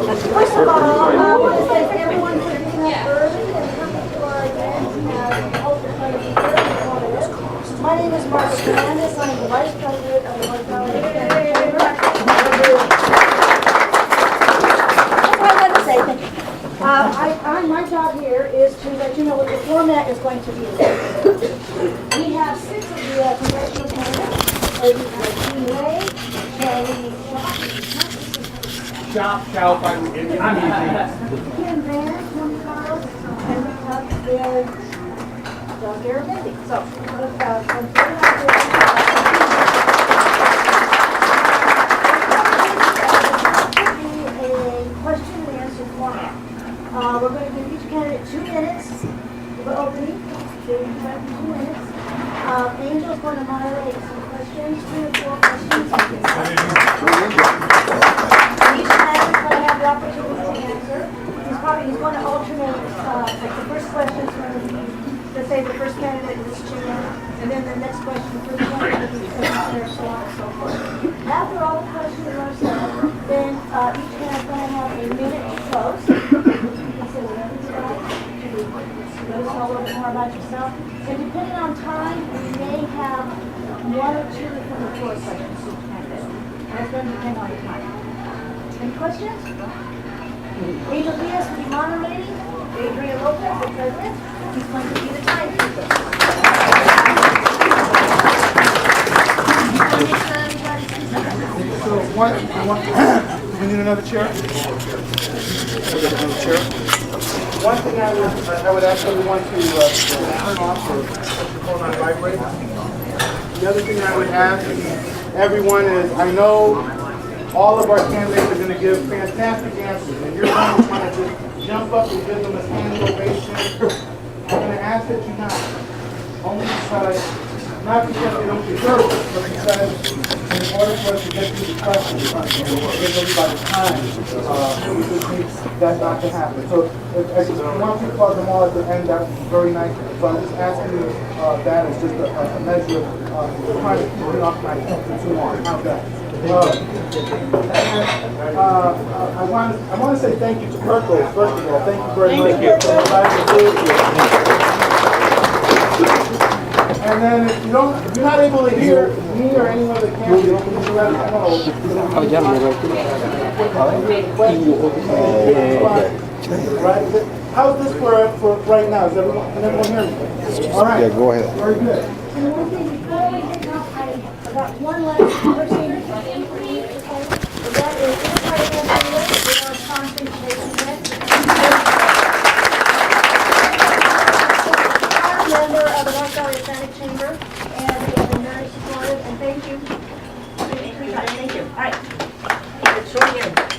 First of all, I want to thank everyone for being up early and coming to our event. I hope it's going to be very informative. My name is Margaret Fernandez. I'm the Vice President of the Mortality Chamber. That's what I wanted to say. Thank you. My job here is to let you know what the format is going to be. We have 6 of the congressional candidates. Shop, I'm easy. Ken Van, Tony Carlos, and we have John Garibaldi. So, a question and answer format. We're going to give each candidate 2 minutes for opening. They have 2 minutes. Angel's going to moderate some questions, 3 or 4 questions. Each candidate is going to have the opportunity to answer. He's going to alternate, like the first question is going to be, let's say the first candidate is chair, and then the next question, the first candidate is second chair, so on and so forth. After all the questions are said, then each candidate is going to have a minute to close. You can say whatever you like, to let us know a little bit more about yourself. And depending on time, we may have 1 or 2 from the floor questions each candidate. And it's going to depend on the time. Any questions? Angel Diaz will be moderating. Adrian Lopez, the president, he's going to be the timekeeper. So we need another chair? Another chair? One thing I would ask everyone to turn off or put your phone on vibrate. The other thing I would ask everyone is, I know all of our candidates are going to give fantastic answers, and you're going to want to just jump up and give them a standing ovation. I'm going to ask that you not. Only because, not because they don't deserve it, but because in order for us to get through the questions, give everybody time, we just need that not to happen. So if you want to plug them all at the end, that would be very nice. So I'm just asking you that as just a measure of trying to keep it off my temper too long. How's that? I want to say thank you to Kirkland, first of all. Thank you very much for inviting me. And then if you're not able to hear me or anyone that can, you can let us know. Right? How's this for right now? Can everyone hear me? All right. Yeah, go ahead. Very good. And one thing before we get off, I got one last person. That is anybody else with our concentration. I'm a member of the North Valley Hispanic Chamber, and we have been very supportive, and thank you. Thank you. All right.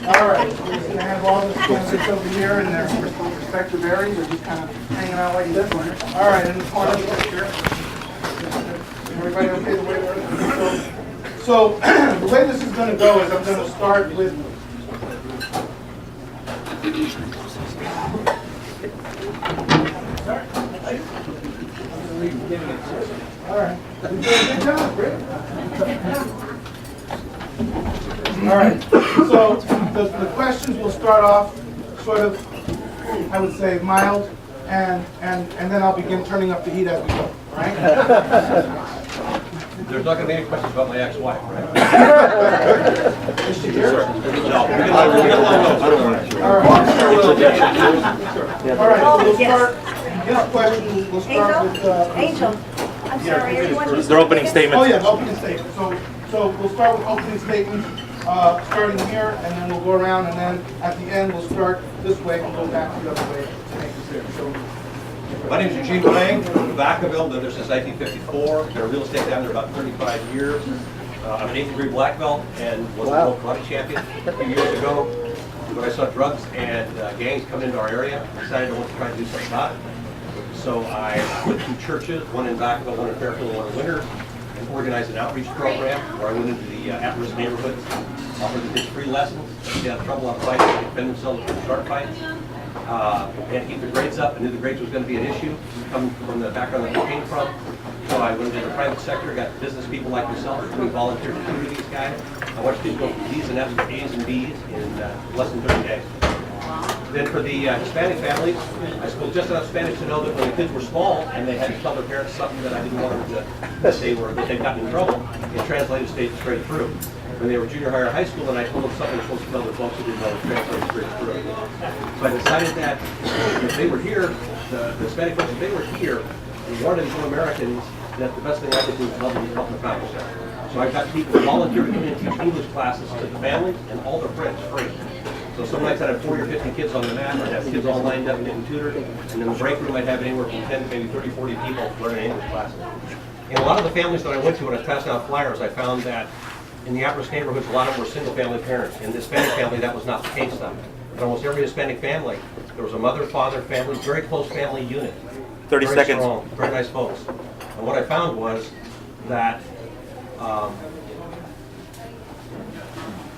All right. We're just going to have all the candidates over here in their respective areas. They're just kind of hanging out like this. All right. In the corner of the picture. Everybody okay the way they're So the way this is going to go is I'm going to start with all right. You're doing a good job, Rick. All right. So the questions will start off sort of, I would say, mild, and then I'll begin turning up the heat as we go. All right. There's not going to be any questions about my ex-wife, right? Is she here? No, we get a little notes. I don't want to. All right, so we'll start, this question, we'll start with... Angel, I'm sorry, everyone. Their opening statement. Oh, yeah, opening statement. So we'll start with opening statements, starting here, and then we'll go around, and then at the end, we'll start this way and go back the other way to make this here. So, My name is Eugene Lang from Vacaville, lived there since 1954. Been a real estate down there about 35 years. I'm an 8th degree black belt and was a world karate champion a few years ago. When I saw drugs and gangs coming into our area, I decided I wanted to try and do something about it. So I went to churches, one in Vacaville, one in Fairfield, one in Winter, and organized an outreach program where I went into the at-risk neighborhoods, offered the kids free lessons, if they had trouble on fights, they defend themselves from start fights. And keep the grades up. I knew the grades was going to be an issue, coming from the background that we came from. So I went into the private sector, got business people like yourself who volunteered to tutor these guys. I watched kids go from D's and F's to A's and B's in less than 30 days. Then for the Hispanic families, I spoke just enough Spanish to know that when the kids were small and they had to tell their parents something that I didn't want them to, that they'd gotten in trouble, it translated straight through. When they were junior high or high school and I told them something they were supposed to tell their folks who didn't know, it translated straight through. So I decided that if they were here, the Hispanic folks, if they were here, and wanted to become Americans, that the best thing I could do was help them accomplish that. So I've got people volunteer to come in and teach English classes to the families and all their friends free. So some nights I'd have 40 or 50 kids on the mat, I'd have kids all lined up and getting tutored, and in the break room I'd have anywhere from 10 to maybe 30, 40 people learning English classes. In a lot of the families that I went to when I was passing out flyers, I found that in the at-risk neighborhoods, a lot of them were single-family parents. In the Hispanic family, that was not the case though. In almost every Hispanic family, there was a mother, father, family, very close family unit. 30 very seconds. Strong, very nice folks. And what I found was that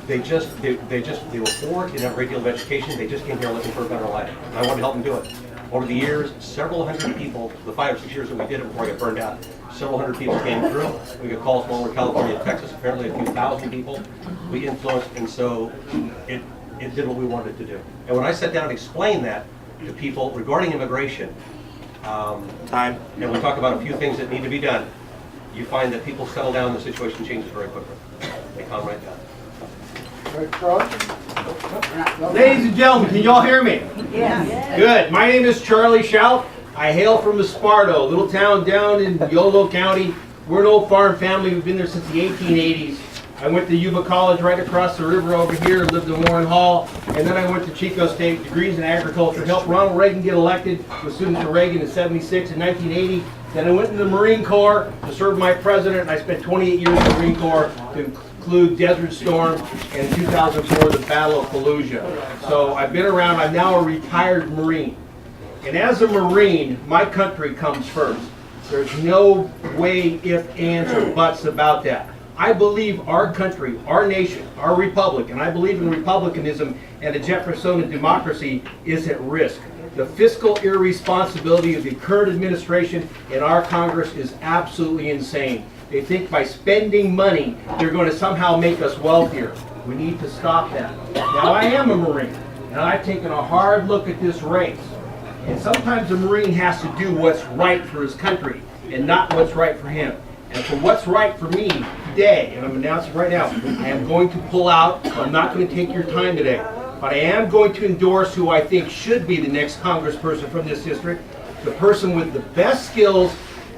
they were poor, didn't have a great deal of education, they just came here looking for a better life. And I wanted to help them do it. Over the years, several hundred people, the 5 or 6 years that we did it before I got burned out, several hundred people came through. We got calls from all over California and Texas, apparently a few thousand people we influenced, and so it did what we wanted it to do. And when I sat down and explained that to people regarding immigration, Time. and we talk about a few things that need to be done, you find that people settle down and the situation changes very quickly. They calm right down. Ladies and gentlemen, can you all hear me? Yeah. Good. My name is Charlie Shout. I hail from Esparto, a little town down in Yolo County. We're an old farm family. We've been there since the 1880s. I went to Yuba College right across the river over here, lived in Warren Hall, and then I went to Chico State, degrees in agriculture, helped Ronald Reagan get elected with students for Reagan in 76 and 1980. Then I went into the Marine Corps to serve my president, and I spent 28 years in the Marine Corps to include Desert Storm and in 2004 the Battle of Fallujah. So I've been around. I'm now a retired Marine. And as a Marine, my country comes first. There's no way, ifs, ands, or buts about that. I believe our country, our nation, our republic, and I believe in republicanism and a Jeffersonian democracy is at risk. The fiscal irresponsibility of the current administration and our Congress is absolutely insane. They think by spending money, they're going to somehow make us wealthier. We need to stop that. Now, I am a Marine, and I've taken a hard look at this race. And sometimes a Marine has to do what's right for his country and not what's right for him. And for what's right for me today, and I'm announcing right now, I am going to pull out. I'm not going to take your time today. But I am going to endorse who I think should be the next congressperson from this district, the person with the best skills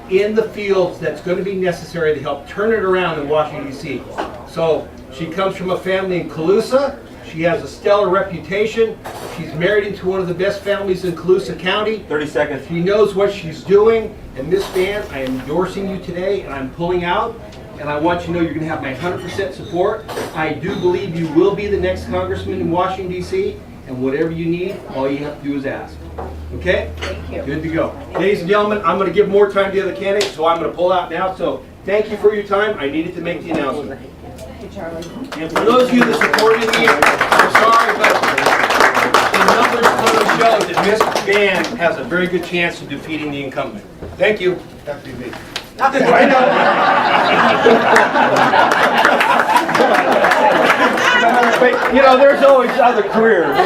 in the fields that's going to be necessary to help turn it around in Washington, D.C. So she comes from a family in Colusa. She has a stellar reputation. She's married into one of the best families in Colusa County. 30 seconds. She knows what she's doing. And Miss Van, I am endorsing you today, and I'm pulling out. And I want you to know you're going to have my 100% support. I do believe you will be the next congressman in Washington, D.C. And whatever you need, all you have to do is ask. Okay? Thank you. Good to go. Ladies and gentlemen, I'm going to give more time to the other candidates, so I'm going to pull out now. So thank you for your time. I needed to make the announcement. Thank you, Charlie. And for those of you that supported me, I'm sorry, but the numbers clearly show that Miss Van has a very good chance of defeating the incumbent. Thank you. FTV. I know. But, you know, there's always other careers.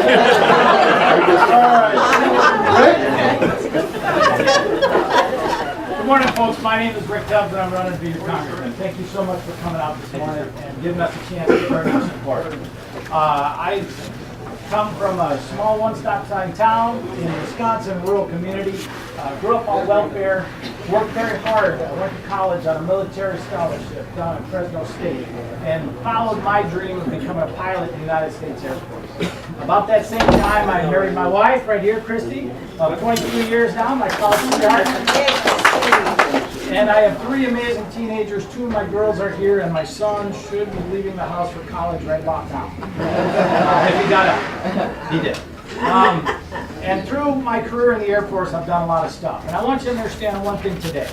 Good morning, folks. My name is Rick Tubbs, and I'm running for your congressman. Thank you so much for coming out this morning and giving us a chance to turn our support. I come from a small one-stop sign town in Wisconsin, rural community. Grew up on welfare, worked very hard. I went to college on a military scholarship down at Fresno State and followed my dream of becoming a pilot in the United States Air Force. About that same time, I married my wife right here, Christy, of 22 years now, my college sweetheart. And I have 3 amazing teenagers. 2 of my girls are here, and my son should be leaving the house for college right about now. If he got out. He did. And through my career in the Air Force, I've done a lot of stuff. And I want you to understand one thing today.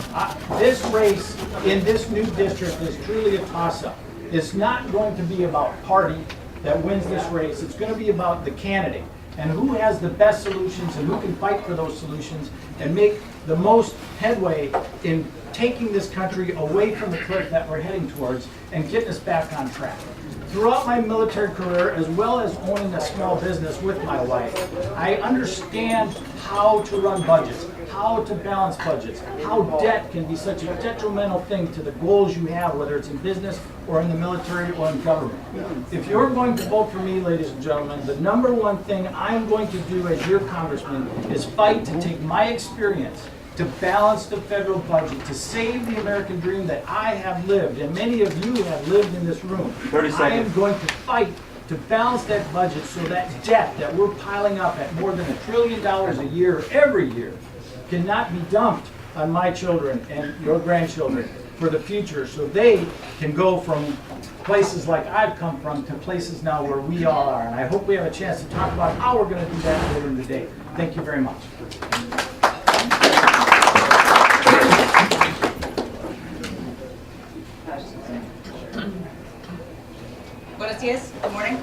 This race in this new district is truly a toss-up. It's not going to be about party that wins this race. It's going to be about the candidate. and who has the best solutions and who can fight for those solutions and make the most headway in taking this country away from the cliff that we're heading towards and getting us back on track. Throughout my military career, as well as owning a small business with my wife, I understand how to run budgets, how to balance budgets, how debt can be such a detrimental thing to the goals you have, whether it's in business or in the military or in government. If you're going to vote for me, ladies and gentlemen, the number one thing I'm going to do as your congressman is fight to take my experience to balance the federal budget, to save the American dream that I have lived, and many of you have lived in this room. 30 I seconds. am going to fight to balance that budget so that debt that we're piling up at more than $1 trillion a year, every year, cannot be dumped on my children and your grandchildren for the future, so they can go from places like I've come from to places now where we all are. And I hope we have a chance to talk about how we're going to do that later in the day. Thank you very much. Buenos dias, good morning.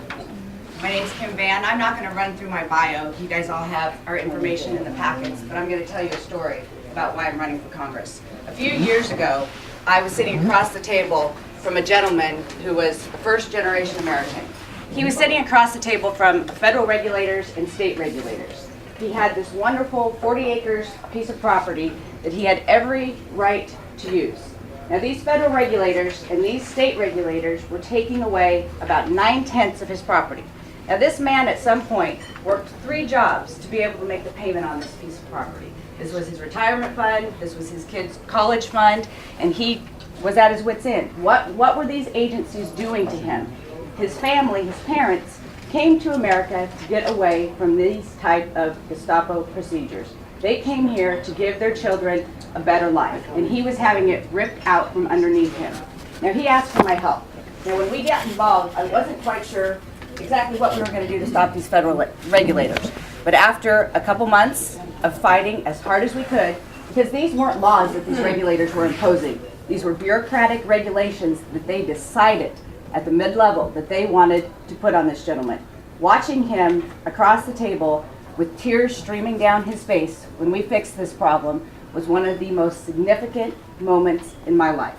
My name is Kim Van. I'm not going to run through my bio. You guys all have our information in the packets, but I'm going to tell you a story about why I'm running for Congress. A few years ago, I was sitting across the table from a gentleman who was first-generation American. He was sitting across the table from federal regulators and state regulators. He had this wonderful 40 acres piece of property that he had every right to use. Now, these federal regulators and these state regulators were taking away about 9/10 of his property. Now, this man at some point worked 3 jobs to be able to make the payment on this piece of property. This was his retirement fund, this was his kids' college fund, and he was at his wit's end. What were these agencies doing to him? His family, his parents, came to America to get away from these type of Gestapo procedures. They came here to give their children a better life, and he was having it ripped out from underneath him. Now, he asked for my help. Now, when we got involved, I wasn't quite sure exactly what we were going to do to stop these federal regulators. But after a couple months of fighting as hard as we could, because these weren't laws that these regulators were imposing. These were bureaucratic regulations that they decided at the mid-level that they wanted to put on this gentleman. Watching him across the table with tears streaming down his face when we fixed this problem was one of the most significant moments in my life.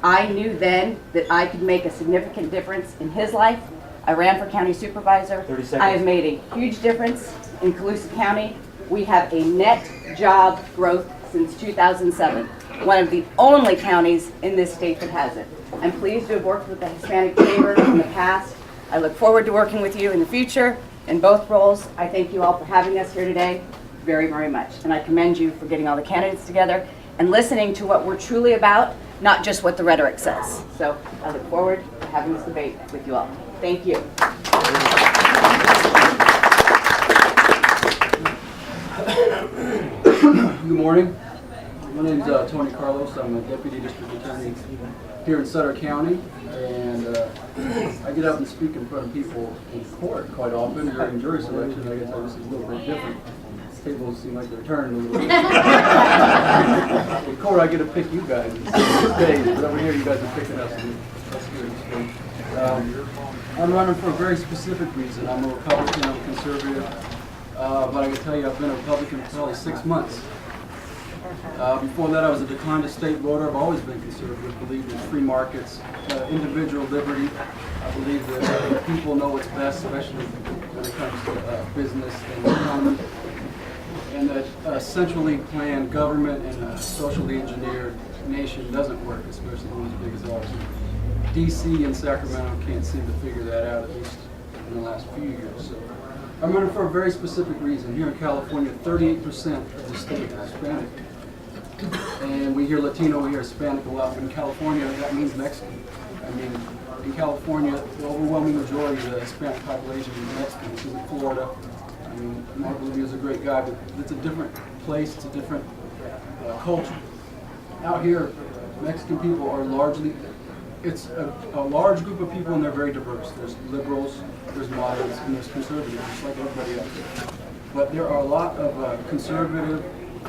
I knew then that I could make a significant difference in his life. I ran for county supervisor. 30 seconds. I have made a huge difference in Colusa County. We have a net job growth since 2007. One of the only counties in this state that has it. I'm pleased to have worked with the Hispanic Chamber in the past. I look forward to working with you in the future in both roles. I thank you all for having us here today very, very much. And I commend you for getting all the candidates together and listening to what we're truly about, not just what the rhetoric says. So I look forward to having this debate with you all. Thank you. Good morning. My name is Tony Carlos. I'm a deputy district attorney here in Sutter County, and I get up and speak in front of people in court quite often during jury selection. I guess this is a little bit different. Tables seem like they're turning a little bit. In court, I get to pick you guys instead, but over here, you guys are picking us. And that's good. I'm running for a very specific reason. I'm a Republican. I'm a conservative. But I can tell you, I've been a Republican for probably 6 months. Before that, I was a declined estate voter. I've always been conservative, believed in free markets, individual liberty. I believe that people know what's best, especially when it comes to business and economy. And that a centrally planned government and a socially engineered nation doesn't work, especially one as big as ours. DC and Sacramento can't seem to figure that out, at least in the last few years. So I'm running for a very specific reason. Here in California, 38% of the state is Hispanic. And we hear Latino, we hear Hispanic a lot, but in California, that means Mexican. I mean, in California, the overwhelming majority of the Hispanic population is Mexican. This is in Florida. I mean, I believe he was a great guy, but it's a different place, it's a different culture. Out here, Mexican people are largely, it's a large group of people and they're very diverse. There's liberals, there's moderates, and there's conservatives, just like everybody else. But there are a lot of conservative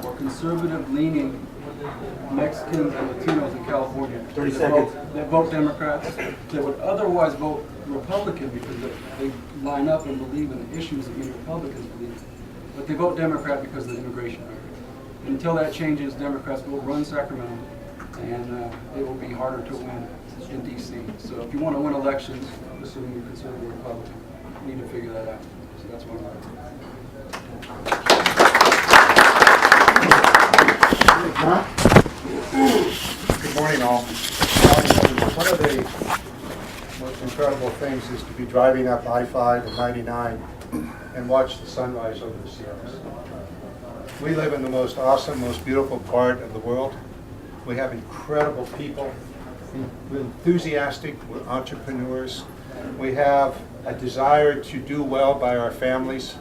or conservative-leaning Mexicans and Latinos in California 30 that seconds. that vote Democrats that would otherwise vote Republican because they line up and believe in the issues that many Republicans believe. But they vote Democrat because of the immigration rate. And until that changes, Democrats will run Sacramento, and it will be harder to win in D.C. So if you want to win elections, assuming you're considered a Republican, you need to figure that out. So that's one of Good morning, all. One of the most incredible things is to be driving up I-5 and 99 and watch the sunrise over the Sierras. We live in the most awesome, most beautiful part of the world. We have incredible people. We're enthusiastic. We're entrepreneurs. We have a desire to do well by our families,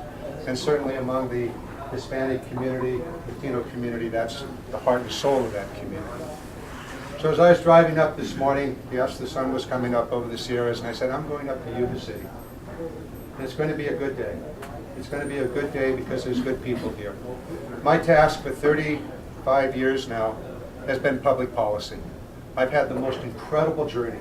and certainly among the Hispanic community, Latino community, that's the heart and soul of that community. So as I was driving up this morning, yes, the sun was coming up over the Sierras, and I said, I'm going up to Yuba City. And it's going to be a good day. It's going to be a good day because there's good people here. My task for 35 years now has been public policy. I've had the most incredible journey,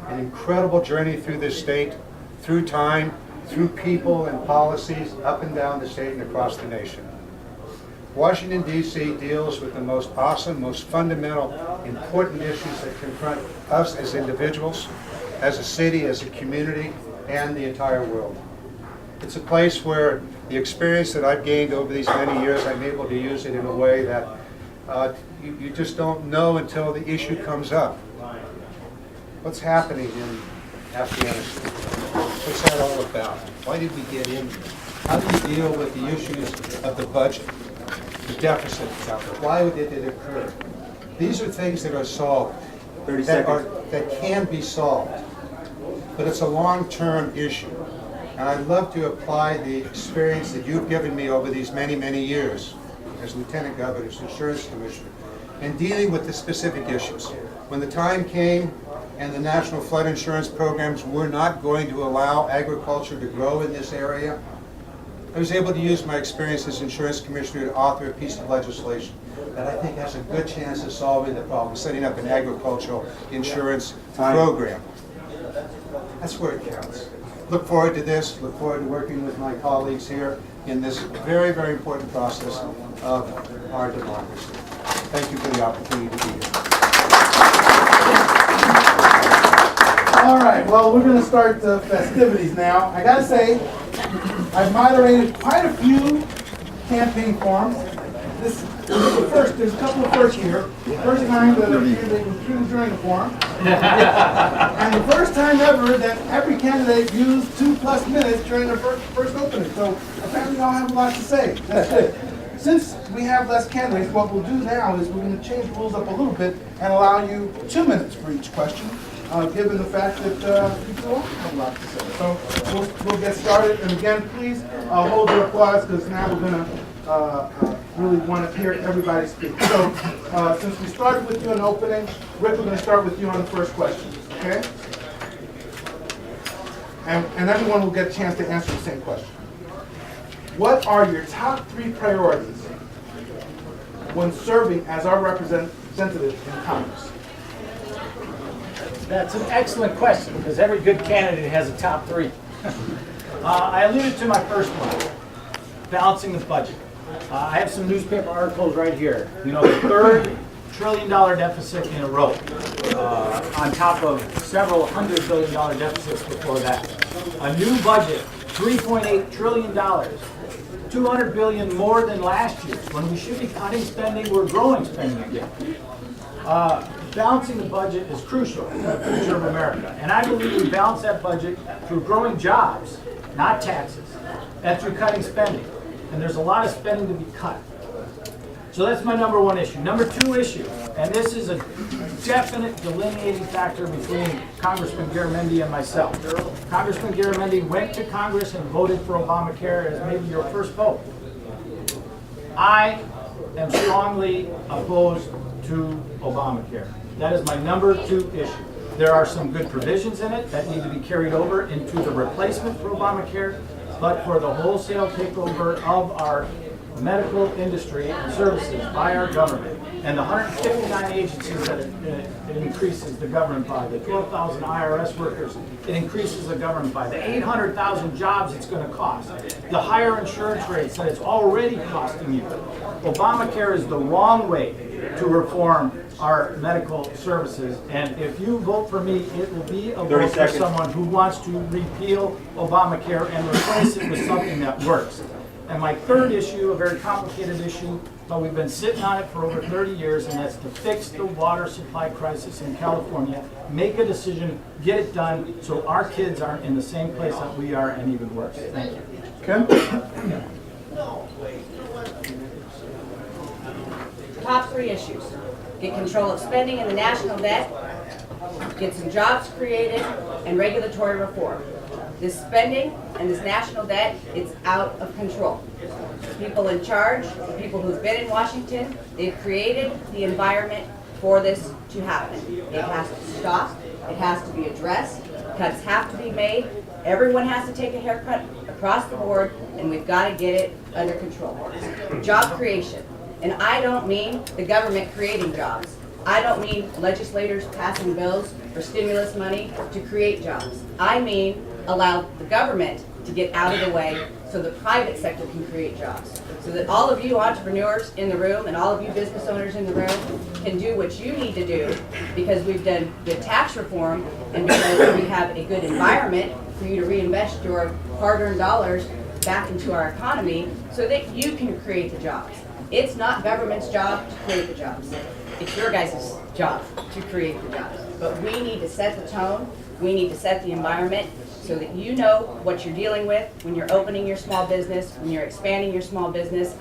an incredible journey through this state, through time, through people and policies up and down the state and across the nation. Washington, D.C. deals with the most awesome, most fundamental, important issues that confront us as individuals, as a city, as a community, and the entire world. It's a place where the experience that I've gained over these many years, I'm able to use it in a way that you just don't know until the issue comes up. What's happening in Afghanistan? What's that all about? Why did we get in here? How do you deal with the issues of the budget, the deficit out there? Why did it occur? These are things that are solved, that can be solved, but it's a long-term issue. And I'd love to apply the experience that you've given me over these many, many years as Lieutenant Governor, as Insurance Commissioner, in dealing with the specific issues. When the time came and the National Flood Insurance Programs were not going to allow agriculture to grow in this area, I was able to use my experience as Insurance Commissioner to author a piece of legislation that I think has a good chance of solving the problem, setting up an agricultural insurance program. That's where it counts. Look forward to this, look forward to working with my colleagues here in this very, very important process of our democracy. Thank you for the opportunity to be here. All right, well, we're going to start the festivities now. I got to say, I've moderated quite a few campaign forums. This is the first, there's a couple of firsts here. First time that a candidate was treated during the forum. And the first time ever that every candidate used 2+ minutes during their first opening. So apparently y'all have a lot to say. That's good. Since we have less candidates, what we'll do now is we're going to change the rules up a little bit and allow you 2 minutes for each question, given the fact that people don't have a lot to say. So we'll get started. And again, please hold your applause because now we're going to really want to hear everybody speak. So since we started with you in the opening, Rick, we're going to start with you on the first question, okay? And everyone will get a chance to answer the same question. What are your top 3 priorities when serving as our representative in Congress? That's an excellent question, because every good candidate has a top 3. I alluded to my first one, balancing the budget. I have some newspaper articles right here. You know, the $3rd trillion deficit in a row, on top of several $100 billion deficits before that. A new budget, $3.8 trillion, $200 billion more than last year. When we should be cutting spending, we're growing spending again. Balancing the budget is crucial for the future of America. And I believe we balance that budget through growing jobs, not taxes, and through cutting spending. And there's a lot of spending to be cut. So that's my number 1 issue. Number 2 issue, and this is a definite delineating factor between Congressman Garamendi and myself. Congressman Garamendi went to Congress and voted for Obamacare as maybe your first vote. I am strongly opposed to Obamacare. That is my number 2 issue. There are some good provisions in it that need to be carried over into the replacement for Obamacare, but for the wholesale takeover of our medical industry and services by our government, and the 159 agencies that it increases the government by, the 12,000 IRS workers it increases the government by, the 800,000 jobs it's going to cost, the higher insurance rates that it's already costing you. Obamacare is the wrong way to reform our medical services, and if you vote for me, it will be a vote for someone who wants to repeal Obamacare and replace it with something that works. And my third issue, a very complicated issue, but we've been sitting on it for over 30 years, and that's to fix the water supply crisis in California, make a decision, get it done, so our kids aren't in the same place that we are and even worse. Thank you. Ken? Top three issues. Get control of spending in the national debt, get some jobs created, and regulatory reform. This spending and this national debt, it's out of control. The people in charge, the people who've been in Washington, they've created the environment for this to happen. It has to stop. It has to be addressed. Cuts have to be made. Everyone has to take a haircut across the board, and we've got to get it under control. Job creation. And I don't mean the government creating jobs. I don't mean legislators passing bills for stimulus money to create jobs. I mean allow the government to get out of the way so the private sector can create jobs. So that all of you entrepreneurs in the room and all of you business owners in the room can do what you need to do, because we've done good tax reform and because we have a good environment for you to reinvest your hard-earned dollars back into our economy so that you can create the jobs. It's not government's job to create the jobs. It's your guys' job to create the jobs. But we need to set the tone, we need to set the environment so that you know what you're dealing with when you're opening your small business, when you're expanding your small business.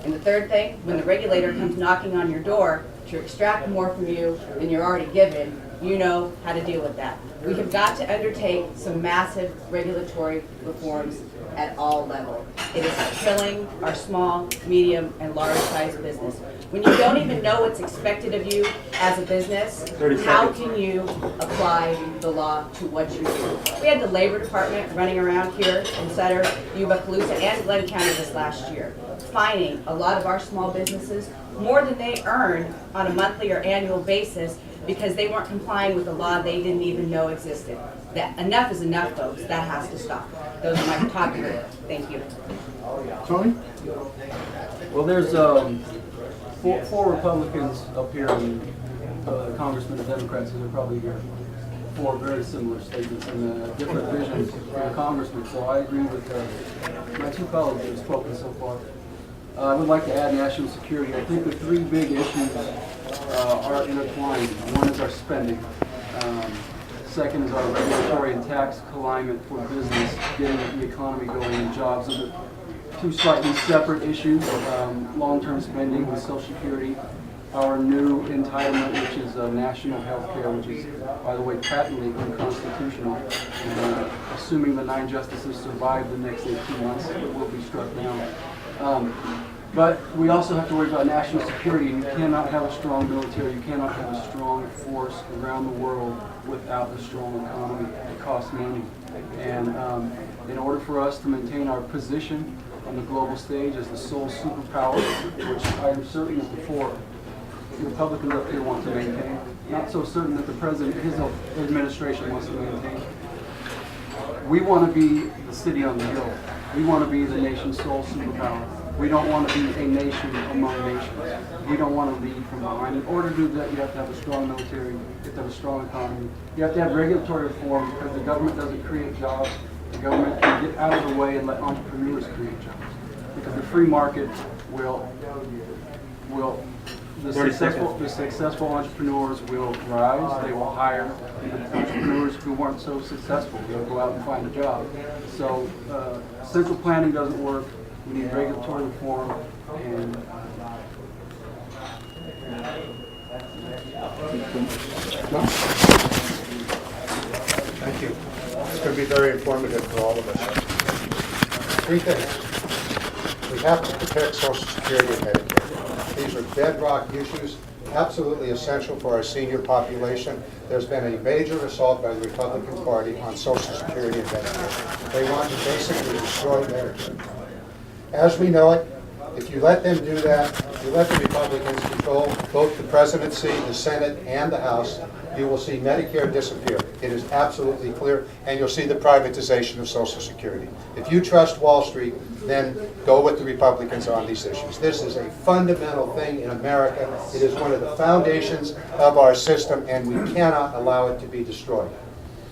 And the third thing, when the regulator comes knocking on your door to extract more from you than you're already given, you know how to deal with that. We have got to undertake some massive regulatory reforms at all levels. It is killing our small, medium, and large-sized business. When you don't even know what's expected of you as a business, how can you apply the law to what you do? We had the Labor Department running around here in Sutter, Yuba, Colusa, and Glenn County this last year, fining a lot of our small businesses more than they earned on a monthly or annual basis because they weren't complying with the law they didn't even know existed. That enough is enough, folks. That has to stop. Those are my top three. Thank you. Tony? Well, there's four Republicans up here and the congressmen and Democrats, and they're probably here. Four very similar statements and different visions from the congressman. So I agree with my two colleagues that have spoken so far. I would like to add national security. I think the three big issues are intertwined. One is our spending. Second is our regulatory and tax climate for business, getting the economy going and jobs. Those are two slightly separate issues. Long-term spending with Social Security, our new entitlement, which is national health care, which is, by the way, patently unconstitutional. And, assuming the 9 justices survive the next 18 months, it will be struck down. But we also have to worry about national security. You cannot have a strong military, you cannot have a strong force around the world without a strong economy. It costs money. And in order for us to maintain our position on the global stage as the sole superpower, which I am certain that the four Republicans up here want to maintain, not so certain that the president, his administration wants to maintain. We want to be the city on the hill. We want to be the nation's sole superpower. We don't want to be a nation among nations. We don't want to lead from behind. In order to do that, you have to have a strong military, you have to have a strong economy. You have to have regulatory reform because the government doesn't create jobs. The government can get out of the way and let entrepreneurs create jobs. Because the free market the successful entrepreneurs will rise, they will hire, and the entrepreneurs who weren't so successful, they'll go out and find a job. So central planning doesn't work. We need regulatory reform, and thank you. It's going to be very informative for all of us. 3 things. We have to protect Social Security and Medicare. These are bedrock issues, absolutely essential for our senior population. There's been a major assault by the Republican Party on Social Security and Medicare. They want to basically destroy Medicare. As we know it, If you let them do that, if you let the Republicans control both the presidency, the Senate, and the House, you will see Medicare disappear. It is absolutely clear, and you'll see the privatization of Social Security. If you trust Wall Street, then go with the Republicans on these issues. This is a fundamental thing in America. It is one of the foundations of our system, and we cannot allow it to be destroyed.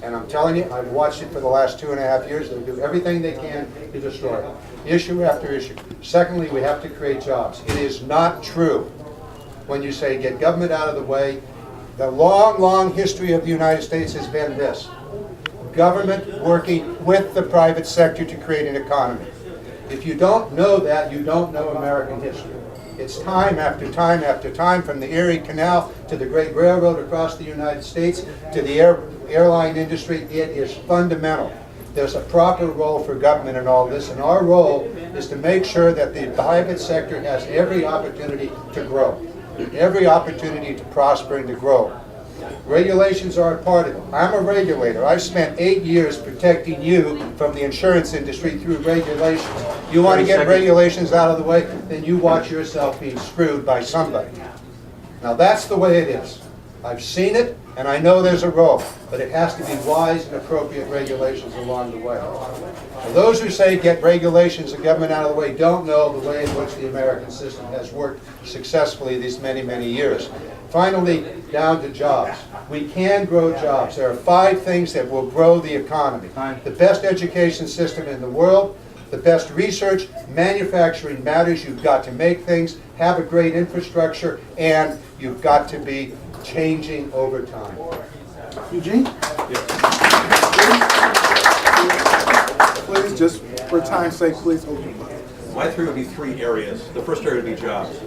And I'm telling you, I've watched it for the last 2.5 years. They do everything they can to destroy it, issue after issue. Secondly, we have to create jobs. It is not true when you say get government out of the way. The long, long history of the United States has been this: government working with the private sector to create an economy. If you don't know that, you don't know American history. It's time after time after time, from the Erie Canal to the Great Railroad across the United States to the airline industry. It is fundamental. There's a proper role for government in all this, and our role is to make sure that the private sector has every opportunity to grow, every opportunity to prosper and to grow. Regulations are a part of it. I'm a regulator. I've spent 8 years protecting you from the insurance industry through regulations. You want to get regulations out of the way, then you watch yourself being screwed by somebody. Now that's the way it is. I've seen it, and I know there's a role, but it has to be wise and appropriate regulations along the way. For those who say get regulations and government out of the way don't know the way in which the American system has worked successfully these many, many years. Finally, down to jobs. We can grow jobs. There are 5 things that will grow the economy. The best education system in the world, the best research, manufacturing matters. You've got to make things, have a great infrastructure, and you've got to be changing over time. Eugene? Please, just for time's sake, please open your mouth. My 3 would be 3 areas. The first area would be jobs.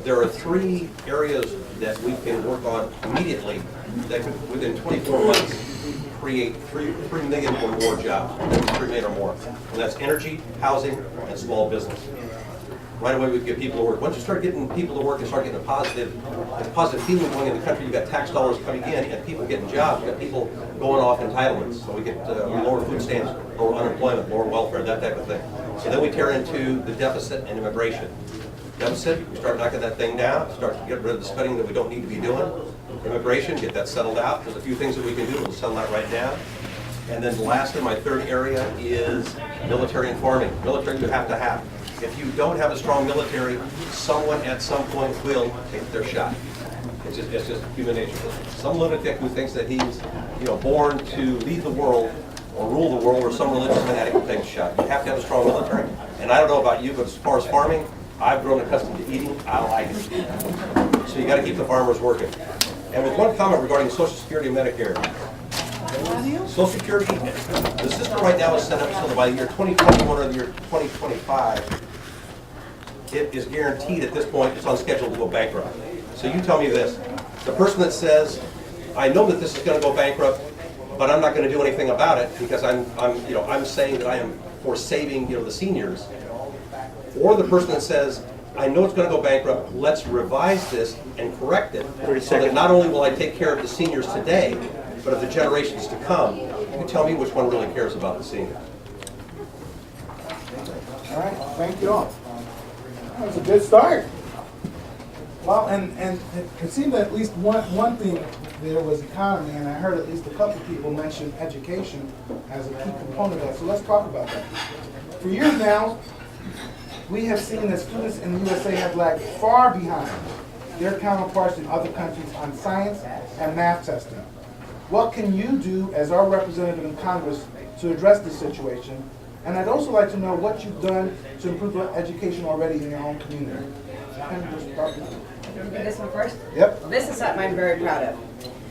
There are 3 areas that we can work on immediately that could, within 24 months, create 3 million or more jobs, 3 million or more. And that's energy, housing, and small business. Right away we get people to work. Once you start getting people to work and start getting a positive feeling going in the country, you've got tax dollars coming in and people getting jobs, you've got people going off entitlements. So we get lower food stamps, lower unemployment, lower welfare, that type of thing. So then we tear into the deficit and immigration. Deficit, we start knocking that thing down, start to get rid of the spending that we don't need to be doing. Immigration, get that settled out. There's a few things that we can do, we'll settle that right now. And then lastly, my 3rd area is military and farming. Military you have to have. If you don't have a strong military, someone at some point will take their shot. It's just human nature. Some lunatic who thinks that he's born to lead the world or rule the world, or some religious fanatic will take a shot. You have to have a strong military. And I don't know about you, but as far as farming, I've grown accustomed to eating. I like it. So you got to keep the farmers working. And with one comment regarding Social Security and Medicare. Social Security, the system right now is set up so that by the year 2021 or the year 2025, it is guaranteed at this point it's on schedule to go bankrupt. So you tell me this, the person that says, I know that this is going to go bankrupt, but I'm not going to do anything about it because I'm saying that I am for saving the seniors, or the person that says, I know it's going to go bankrupt, let's revise this and correct it, so that not only will I take care of the seniors today, but of the generations to come. You tell me which one really cares about the seniors. All right, thank you all. That was a good start. Well, and it seemed that at least one thing there was economy, and I heard at least a couple of people mention education as a key component of that. So let's talk about that. For years now, we have seen that students in the USA have lagged far behind their counterparts in other countries on science and math testing. What can you do as our representative in Congress to address this situation? And I'd also like to know what you've done to improve education already in your own community. You do this one first? Yep. Well, this is something I'm very proud of.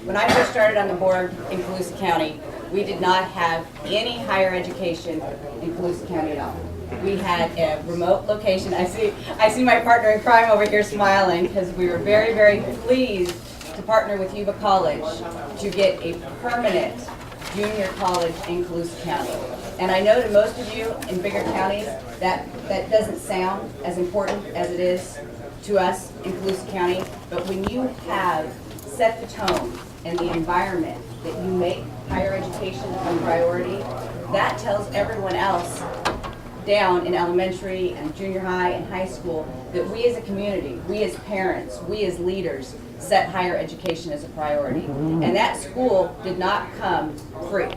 When I first started on the board in Colusa County, we did not have any higher education in Colusa County at all. We had a remote location. I see my partner in crime over here smiling because we were very, very pleased to partner with Yuba College to get a permanent junior college in Colusa County. And I know to most of you in bigger counties that doesn't sound as important as it is to us in Colusa County, but when you have set the tone and the environment that you make higher education a priority, that tells everyone else down in elementary and junior high and high school that we as a community, we as parents, we as leaders set higher education as a priority. And that school did not come free.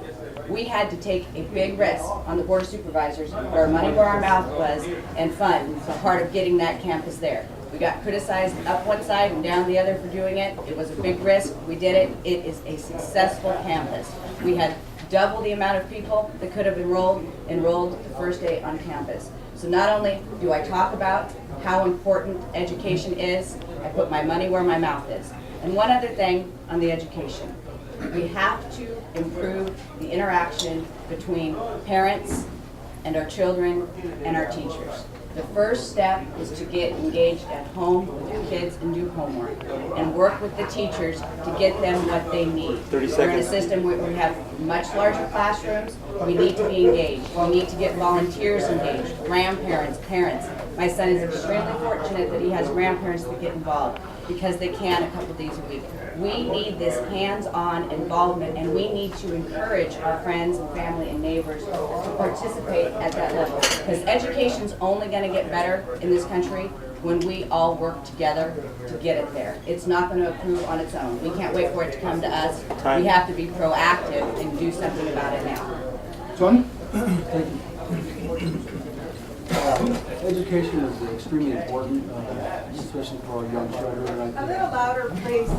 We had to take a big risk on the Board of Supervisors, put our money where our mouth was, and fund a part of getting that campus there. We got criticized up one side and down the other for doing it. It was a big risk. We did it. It is a successful campus. We had double the amount of people that could have enrolled the first day on campus. So not only do I talk about how important education is, I put my money where my mouth is. And one other thing on the education. We have to improve the interaction between parents and our children and our teachers. The first step is to get engaged at home with your kids and do homework and work with the teachers to get them what they need. 30 We're in a seconds. system where we have much larger classrooms. We need to be engaged. We need to get volunteers engaged, grandparents, parents. My son is extremely fortunate that he has grandparents that get involved because they can a couple days a week. We need this hands-on involvement, and we need to encourage our friends and family and neighbors to participate at that level. Because education's only going to get better in this country when we all work together to get it there. It's not going to improve on its own. We can't wait for it to come to us. Time. We have to be proactive and do something about it now. Tony? Thank you. Education is extremely important, especially for our young children. And I think, A little louder, please.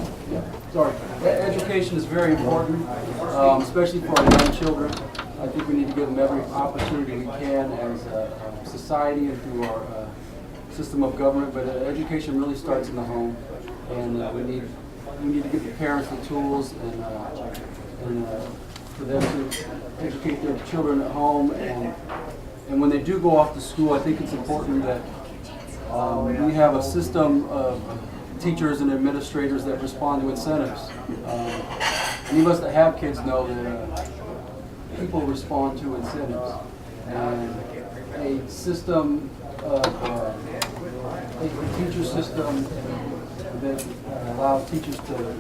sorry. Education is very important, especially for our young children. I think we need to give them every opportunity we can as a society and through our system of government. But education really starts in the home, and we need to give the parents the tools and for them to educate their children at home. And when they do go off to school, I think it's important that we have a system of teachers and administrators that respond to incentives. Any of us that have kids know that people respond to incentives. And a system of a teacher system that allows teachers to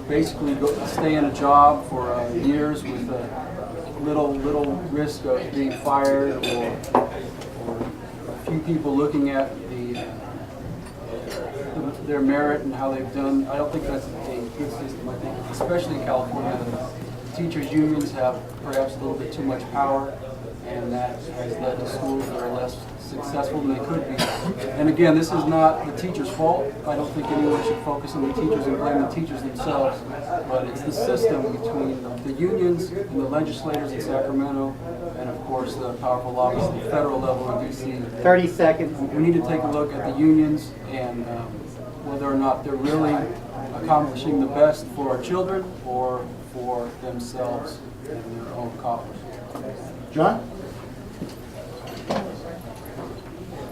basically stay in a job for years with little risk of being fired or a few people looking at their merit and how they've done. I don't think that's a good system. I think, especially in California, the teachers' unions have perhaps a little bit too much power, and that has led to schools that are less successful than they could be. And again, this is not the teachers' fault. I don't think anyone should focus on the teachers and blame the teachers themselves, but it's the system between the unions and the legislators in Sacramento, and of course the powerful lobbies at the federal level in D.C. 30 seconds. We need to take a look at the unions and whether or not they're really accomplishing the best for our children or for themselves and their own coffers. John?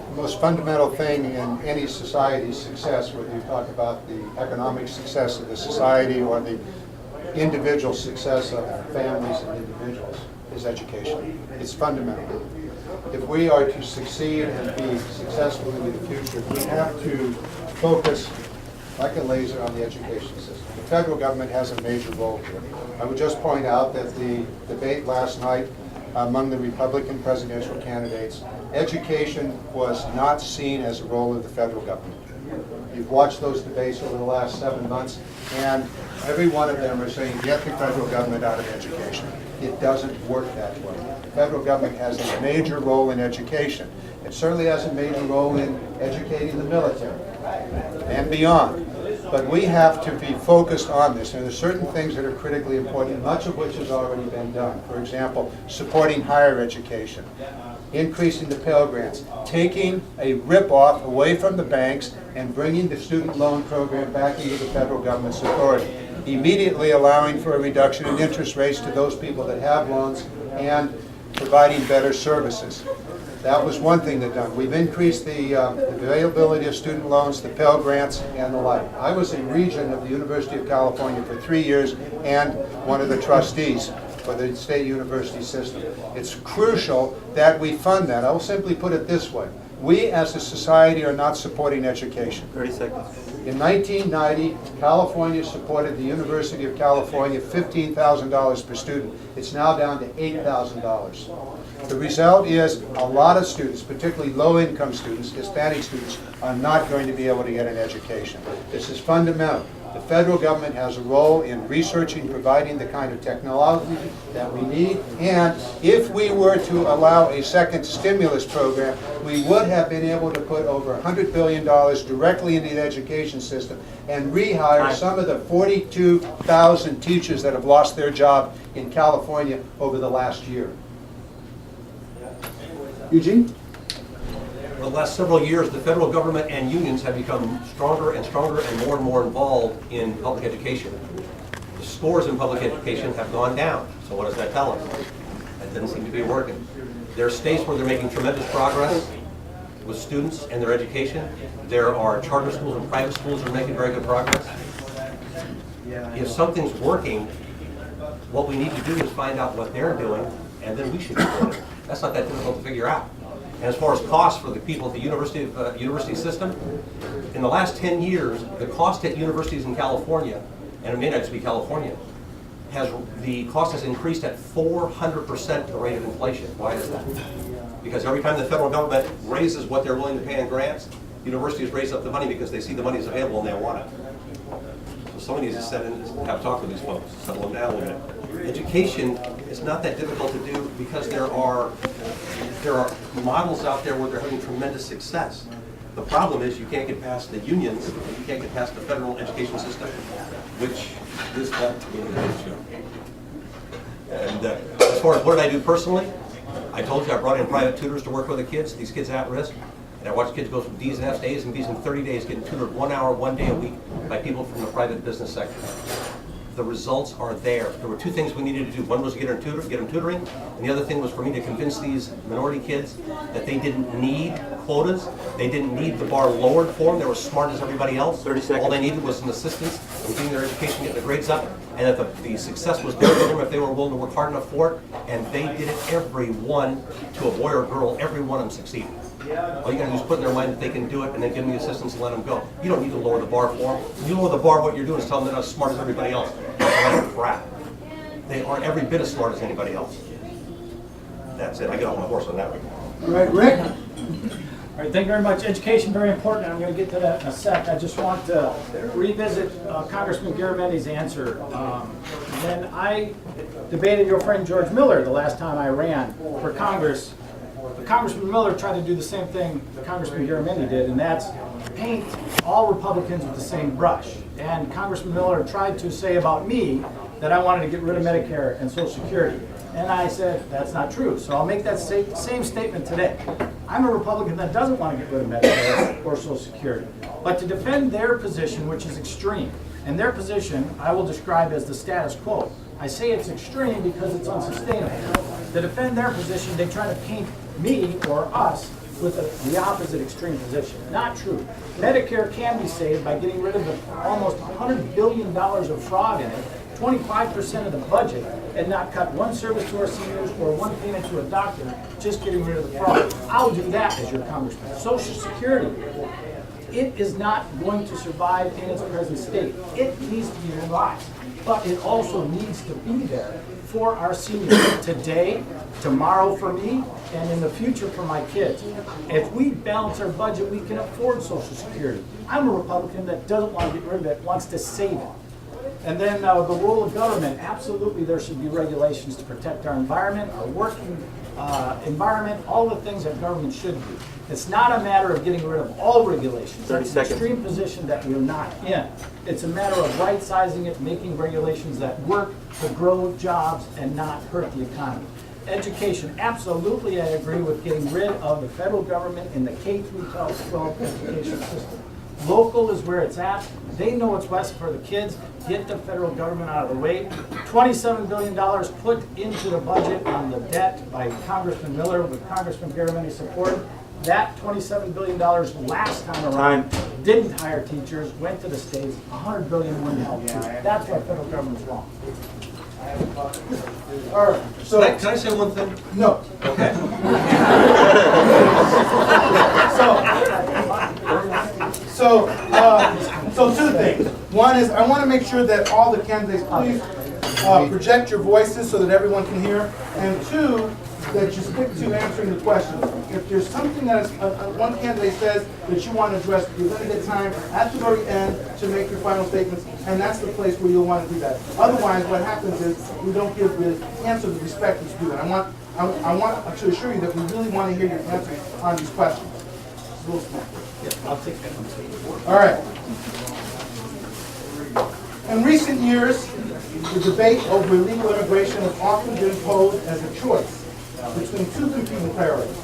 The most fundamental thing in any society's success, whether you talk about the economic success of the society or the individual success of families and individuals, is education. It's fundamental. If we are to succeed and be successful in the future, we have to focus like a laser on the education system. The federal government has a major role here. I would just point out that the debate last night among the Republican presidential candidates, education was not seen as a role of the federal government. You've watched those debates over the last 7 months, and every one of them are saying, get the federal government out of education. It doesn't work that way. The federal government has a major role in education. It certainly has a major role in educating the military and beyond. But we have to be focused on this, and there are certain things that are critically important, much of which has already been done. For example, supporting higher education, increasing the Pell Grants, taking a rip-off away from the banks and bringing the student loan program back into the federal government's authority, immediately allowing for a reduction in interest rates to those people that have loans and providing better services. That was one thing they've done. We've increased the availability of student loans, the Pell Grants, and the like. I was a regent of the University of California for 3 years and one of the trustees for the state university system. It's crucial that we fund that. I will simply put it this way. We as a society are not supporting education. 30 seconds. In 1990, California supported the University of California $15,000 per student. It's now down to $8,000. The result is a lot of students, particularly low-income students, Hispanic students, are not going to be able to get an education. This is fundamental. The federal government has a role in researching, providing the kind of technology that we need, and if we were to allow a second stimulus program, we would have been able to put over $100 billion directly into the education system and rehire some of the 42,000 teachers that have lost their job in California over the last year. Eugene? For the last several years, the federal government and unions have become stronger and stronger and more involved in public education. The scores in public education have gone down. So what does that tell us? That doesn't seem to be working. There are states where they're making tremendous progress with students and their education. There are charter schools and private schools that are making very good progress. If something's working, what we need to do is find out what they're doing, and then we should be doing it. That's not that difficult to figure out. And as far as costs for the people at the university system, in the last 10 years, the cost at universities in California, and it may not just be California, the cost has increased at 400% the rate of inflation. Why is that? Because every time the federal government raises what they're willing to pay in grants, universities raise up the money because they see the money is available and they want it. So somebody needs to sit in and have a talk with these folks, settle them down a little bit. Education is not that difficult to do because there are models out there where they're having tremendous success. The problem is you can't get past the unions, you can't get past the federal education system, which is that to be in the issue. And as far as what did I do personally, I told you I brought in private tutors to work with the kids, these kids at risk, and I watched kids go from D's and F's to A's and B's in 30 days, getting tutored 1 hour, 1 day a week by people from the private business sector. The results are there. There were two things we needed to do. One was to get them tutoring, and the other thing was for me to convince these minority kids that they didn't need quotas, they didn't need the bar lowered for them, they were as smart as everybody else. 30 seconds. All they needed was some assistance in getting their education, getting their grades up, and that the success was there for them if they were willing to work hard enough for it, and they did it, every one, to a boy or girl, every one of them succeeded. All you gotta do is put in their mind that they can do it and then give them the assistance and let them go. You don't need to lower the bar for them. When you lower the bar, what you're doing is telling them they're not as smart as everybody else. That's crap. They are every bit as smart as anybody else. That's it. I get off my horse on that one. All right, Rick? All right, thank you very much. Education, very important. I'm going to get to that in a sec. I just want to revisit Congressman Garametti's answer. When I debated your friend George Miller the last time I ran for Congress, Congressman Miller tried to do the same thing that Congressman Garametti did, and that's paint all Republicans with the same brush. And Congressman Miller tried to say about me that I wanted to get rid of Medicare and Social Security. And I said, that's not true. So I'll make that same statement today. I'm a Republican that doesn't want to get rid of Medicare or Social Security. But to defend their position, which is extreme, and their position I will describe as the status quo. I say it's extreme because it's unsustainable. To defend their position, they try to paint me or us with the opposite extreme position. Not true. Medicare can be saved by getting rid of the almost $100 billion of fraud in it, 25% of the budget, and not cut one service to our seniors or one payment to a doctor, just getting rid of the fraud. I'll do that as your congressman. Social Security, it is not going to survive in its present state. It needs to be revised, but it also needs to be there for our seniors today, tomorrow for me, and in the future for my kids. If we balance our budget, we can afford Social Security. I'm a Republican that doesn't want to get rid of it, wants to save it. And then the role of government, absolutely there should be regulations to protect our environment, our working environment, all the things that government should do. It's not a matter of getting rid of all regulations. That's an extreme position that we're not in. It's a matter of right-sizing it, making regulations that work to grow jobs and not hurt the economy. Education, absolutely I agree with getting rid of the federal government in the K-12 education system. Local is where it's at. They know what's best for the kids. Get the federal government out of the way. $27 billion put into the budget on the debt by Congressman Miller with Congressman Garametti support. That $27 billion last time around didn't hire teachers, went to the states. $100 billion wouldn't help too. That's why federal government's wrong. All right, so. Can I say one thing? No. Okay. So One is, I want to make sure that all the candidates, please project your voices so that everyone can hear. And two, that you stick to answering the questions. If there's something that one candidate says that you want to address, you're going to get time at the very end to make your final statements, and that's the place where you'll want to do that. Otherwise, what happens is we don't give the answer the respect that's due. And I want to assure you that we really want to hear your answers on these questions. It's a little small. Yeah, I'll take that. All right. In recent years, the debate over illegal immigration has often been posed as a choice between two competing priorities: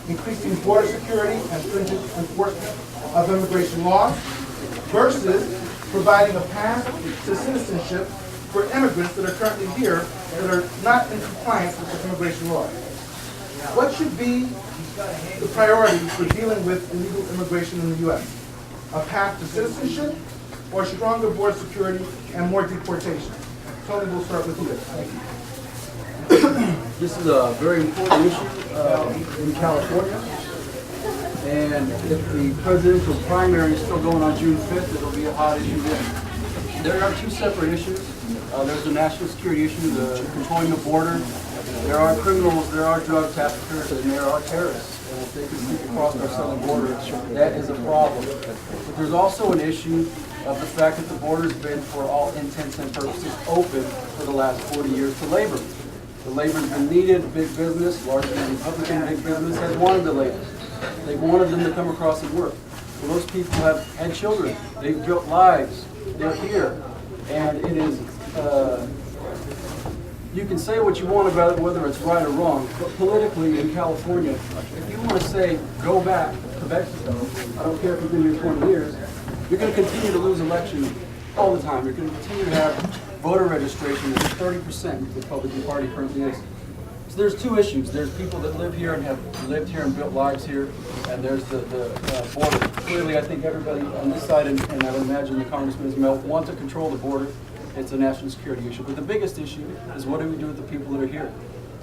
increasing border security and stringent enforcement of immigration laws versus providing a path to citizenship for immigrants that are currently here that are not in compliance with the immigration law. What should be the priority for dealing with illegal immigration in the U.S.? A path to citizenship or stronger border security and more deportation? Tony, we'll start with you. Thank you. This is a very important issue in California. And if the presidential primary is still going on June 5th, it'll be a hot issue then. There are two separate issues. There's the national security issue, the controlling the border. There are criminals, there are drug traffickers, and there are terrorists. And if they can sneak across our southern border, that is a problem. But there's also an issue of the fact that the border's been, for all intents and purposes, open for the last 40 years to labor. The labor's been needed. Big business, largely Republican big business, has wanted the labor. They wanted them to come across and work. Well, those people have had children. They've built lives. They're here. And it is, you can say what you want about it, whether it's right or wrong, but politically in California, if you want to say, go back to Mexico, I don't care if you've been here 20 years, you're going to continue to lose elections all the time. You're going to continue to have voter registration that's 30%, the Republican Party currently is. So there's two issues. There's people that live here and have lived here and built lives here, and there's the border. Clearly, I think everybody on this side, and I would imagine the congressmen as well, want to control the border. It's a national security issue. But the biggest issue is, what do we do with the people that are here?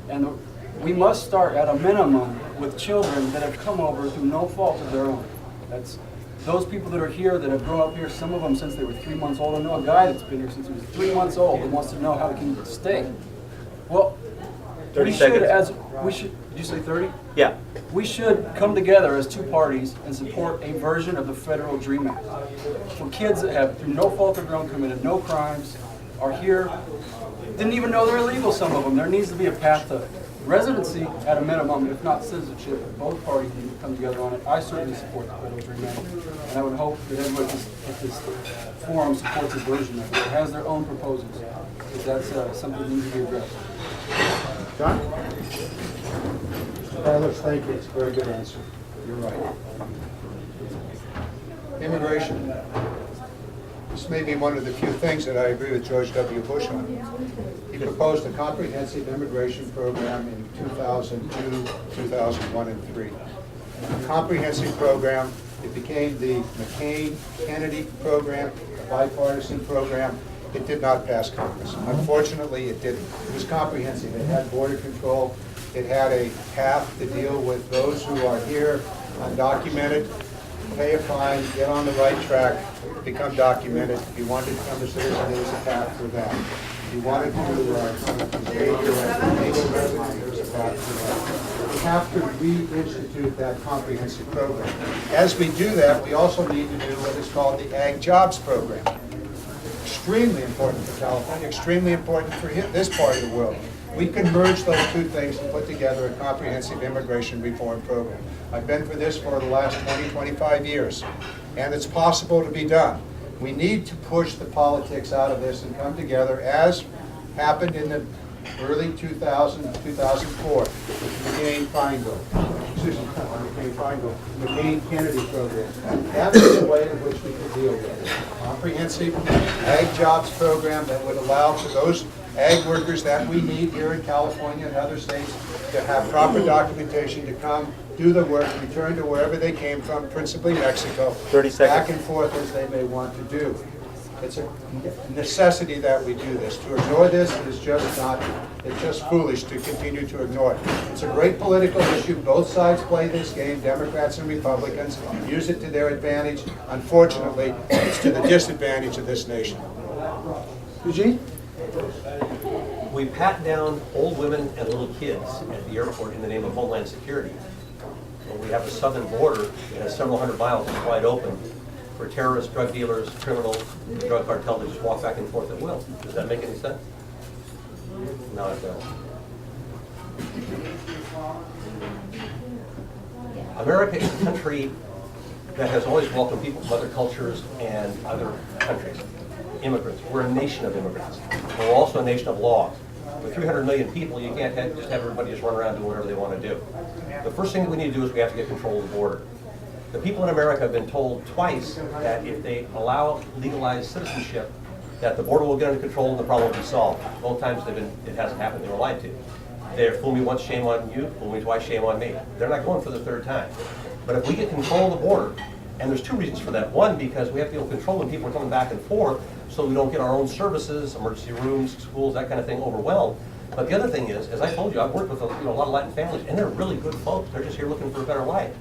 And we must start at a minimum with children that have come over through no fault of their own. That's those people that are here, that have grown up here, some of them since they were 3 months old. I know a guy that's been here since he was 3 months old and wants to know how he can stay. Well, 30 we seconds. should, did you say 30? Yeah. We should come together as two parties and support a version of the Federal Dream Act for kids that have, through no fault of their own, committed no crimes, are here, didn't even know they're illegal, some of them. There needs to be a path to residency at a minimum, if not citizenship. Both parties need to come together on it. I certainly support the Federal Dream Act, and I would hope that everyone at this forum supports a version of it. It has their own proposals, because that's something that needs to be addressed. John? Carlos, thank you. It's a very good answer. You're right. Immigration. This may be one of the few things that I agree with George W. Bush on. He proposed a comprehensive immigration program in 2002, 2001, and 2003. A comprehensive program. It became the McCain-Kennedy program, a bipartisan program. It did not pass Congress. Unfortunately, it didn't. It was comprehensive. It had border control. It had a path to deal with those who are here undocumented, pay a fine, get on the right track, become documented. If you wanted to become a citizen, there was a path for that. If you wanted to engage as a legal resident, there was a path for that. We have to reinstitute that comprehensive program. As we do that, we also need to do what is called the Ag Jobs Program. Extremely important for California, extremely important for this part of the world. We can merge those two things and put together a comprehensive immigration reform program. I've been for this for the last 20, 25 years, and it's possible to be done. We need to push the politics out of this and come together, as happened in the early 2000, 2004, with the McCain-Kennedy program. That is the way in which we could deal with it. Comprehensive Ag Jobs program that would allow for those ag workers that we need here in California and other states to have proper documentation to come, do the work, return to wherever they came from, principally Mexico, 30 seconds. back and forth as they may want to do. It's a necessity that we do this. To ignore this is just not, it's just foolish to continue to ignore it. It's a great political issue. Both sides play this game, Democrats and Republicans, use it to their advantage. Unfortunately, it's to the disadvantage of this nation. Eugene? We pat down old women and little kids at the airport in the name of Homeland Security. When we have a southern border that has several hundred miles that's wide open for terrorists, drug dealers, criminals, the drug cartel to just walk back and forth at will. Does that make any sense? No, it doesn't. America is a country that has always welcomed people from other cultures and other countries. Immigrants. We're a nation of immigrants. We're also a nation of laws. With 300 million people, you can't just have everybody just run around doing whatever they want to do. The first thing that we need to do is we have to get control of the border. The people in America have been told twice that if they allow legalized citizenship, that the border will get under control and the problem will be solved. Both times it hasn't happened. They were lied to. They're fool me once, shame on you. Fool me twice, shame on me. They're not going for the third time. But if we get control of the border, and there's two reasons for that. One, because we have to be able to control when people are coming back and forth, so we don't get our own services, emergency rooms, schools, that kind of thing overwhelmed. But the other thing is, as I told you, I've worked with a lot of Latin families, and they're really good folks. They're just here looking for a better life.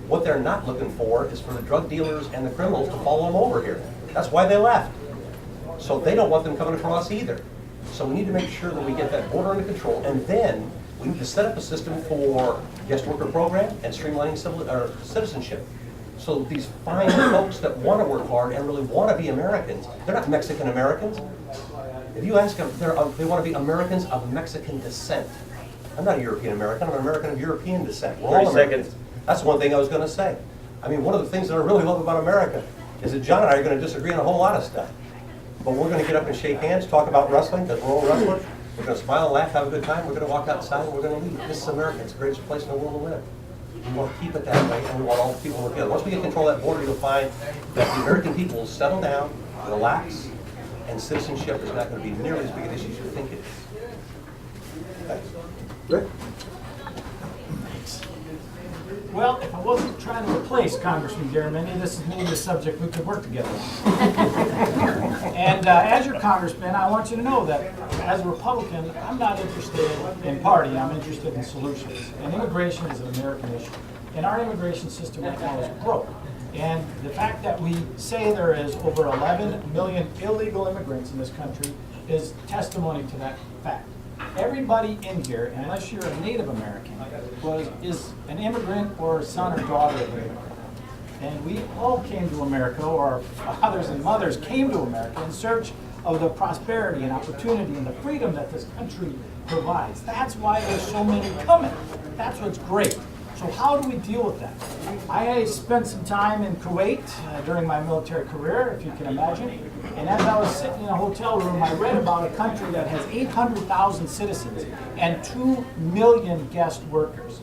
What they're not looking for is for the drug dealers and the criminals to follow them over here. That's why they left. So they don't want them coming across either. So we need to make sure that we get that border under control, and then we need to set up a system for guest worker program and streamlining citizenship. So these fine folks that want to work hard and really want to be Americans, they're not Mexican Americans. If you ask them, they want to be Americans of Mexican descent. I'm not a European American, I'm an American of European descent. We're all Americans. That's one thing I was going to say. I mean, one of the things that I really love about America is that John and I are going to disagree on a whole lot of stuff. But we're going to get up and shake hands, talk about wrestling, because we're all wrestlers. We're going to smile and laugh, have a good time. We're going to walk outside and we're going to leave. This is America. It's the greatest place in the world to live. We want to keep it that way, and we want all the people to work together. Once we get control of that border, you'll find that the American people will settle down, relax, and citizenship is not going to be nearly as big an issue as you think it is. Thanks. Rick? Well, if I wasn't trying to replace Congressman Garamendi, this is maybe a subject we could work together on. And as your congressman, I want you to know that as a Republican, I'm not interested in party, I'm interested in solutions. And immigration is an American issue. And our immigration system right now is broke. And the fact that we say there is over 11 million illegal immigrants in this country is testimony to that fact. Everybody in here, unless you're a Native American, is an immigrant or a son or daughter of an immigrant. And we all came to America, or our fathers and mothers came to America in search of the prosperity and opportunity and the freedom that this country provides. That's why there's so many coming. That's what's great. So how do we deal with that? I spent some time in Kuwait during my military career, if you can imagine. And as I was sitting in a hotel room, I read about a country that has 800,000 citizens and 2 million guest workers.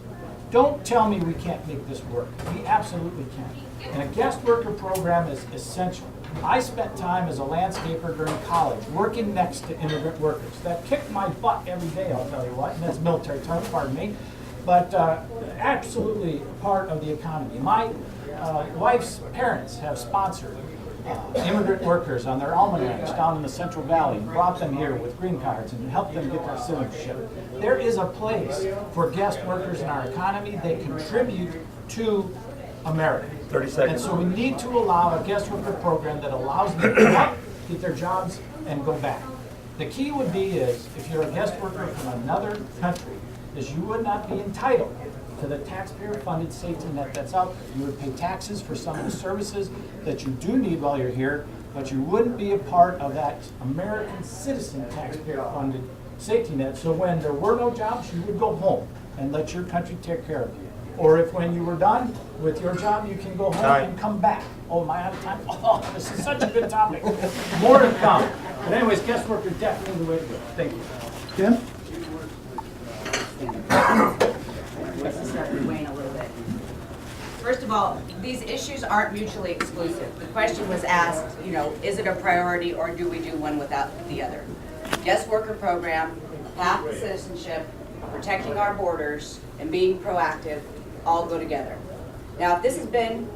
Don't tell me we can't make this work. We absolutely can. And a guest worker program is essential. I spent time as a landscaper during college, working next to immigrant workers. That kicked my butt every day, I'll tell you what, and that's military term, pardon me. But absolutely part of the economy. My wife's parents have sponsored immigrant workers on their almanacs down in the Central Valley and brought them here with green cards and helped them get their citizenship. There is a place for guest workers in our economy. They contribute to America. 30 seconds. And so we need to allow a guest worker program that allows them to come up, get their jobs, and go back. The key would be is, if you're a guest worker from another country, is you would not be entitled to the taxpayer-funded safety net that's out there. You would pay taxes for some of the services that you do need while you're here, but you wouldn't be a part of that American citizen taxpayer-funded safety net. So when there were no jobs, you would go home and let your country take care of you. Or if when you were done with your job, you can go home and come back. Oh, am I out of time? Oh, this is such a good topic. More to come. But anyways, guest worker is definitely the way to go. Thank you. Tim? Let's just start with Wayne a little bit. First of all, these issues aren't mutually exclusive. The question was asked, is it a priority or do we do one without the other? Guest worker program, path to citizenship, protecting our borders, and being proactive all go together. Now, if this has been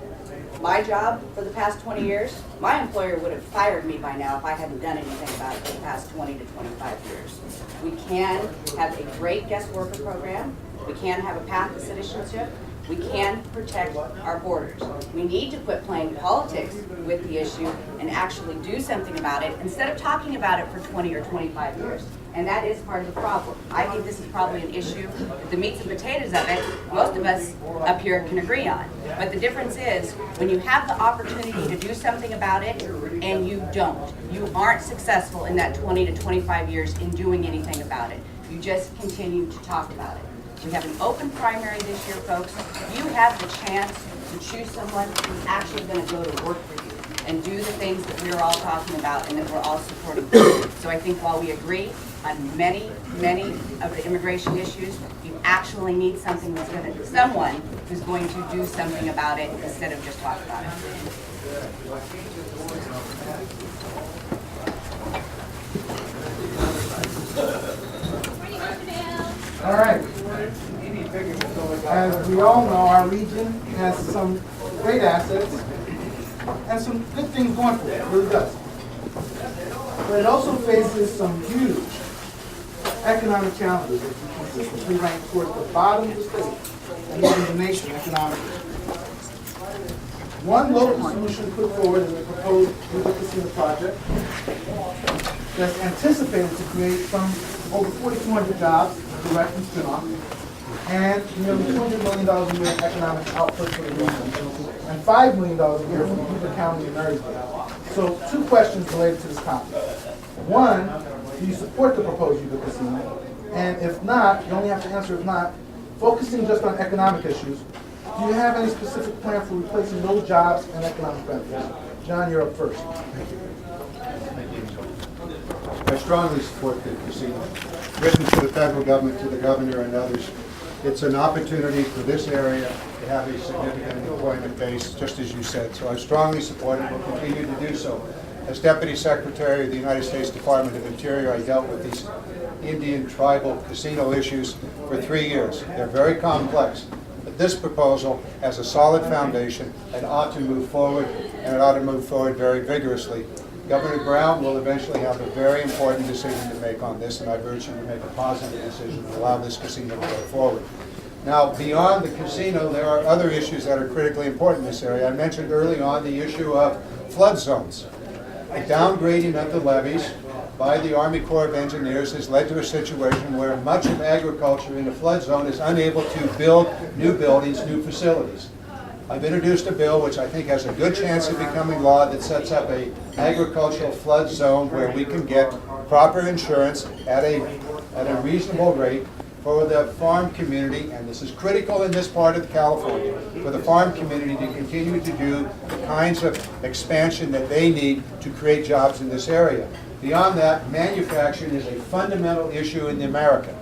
my job for the past 20 years, my employer would have fired me by now if I hadn't done anything about it for the past 20 to 25 years. We can have a great guest worker program. We can have a path to citizenship. We can protect our borders. We need to quit playing politics with the issue and actually do something about it instead of talking about it for 20 or 25 years. And that is part of the problem. I think this is probably an issue, the meats and potatoes of it, most of us up here can agree on. But the difference is, when you have the opportunity to do something about it and you don't, you aren't successful in that 20 to 25 years in doing anything about it. You just continue to talk about it. We have an open primary this year, folks. You have the chance to choose someone who's actually going to go to work for you and do the things that we're all talking about and that we're all supporting. So I think while we agree on many of the immigration issues, you actually need someone who's going to do something about it instead of just talk about it. All right. As we all know, our region has some great assets and some good things going for it. It really does. But it also faces some huge economic challenges that we consistently rank towards the bottom of the state and even the nation economically. One local solution put forward is a proposed Yuba Casino project that's anticipated to create some over 4,200 jobs, direct and spin-off, and nearly $200 million a year in economic output for the region, and $5 million a year for Yuba County and Marysville. So, two questions related to this topic. One, do you support the proposed Yuba Casino? And if not, you only have to answer if not, focusing just on economic issues, do you have any specific plan for replacing those jobs and economic benefits? John, you're up first. Thank you. I strongly support the casino. Written to the federal government, to the governor and others, it's an opportunity for this area to have a significant employment base, just as you said. So I strongly support it and will continue to do so. As Deputy Secretary of the United States Department of Interior, I dealt with these Indian tribal casino issues for 3 years. They're very complex. But this proposal has a solid foundation and ought to move forward, and it ought to move forward very vigorously. Governor Brown will eventually have a very important decision to make on this, and I urge him to make a positive decision to allow this casino to go forward. Now, beyond the casino, there are other issues that are critically important in this area. I mentioned early on the issue of flood zones. The downgrading of the levees by the Army Corps of Engineers has led to a situation where much of agriculture in a flood zone is unable to build new buildings, new facilities. I've introduced a bill which I think has a good chance of becoming law that sets up an agricultural flood zone where we can get proper insurance at a reasonable rate for the farm community, and this is critical in this part of California, for the farm community to continue to do the kinds of expansion that they need to create jobs in this area. Beyond that, manufacturing is a fundamental issue in America.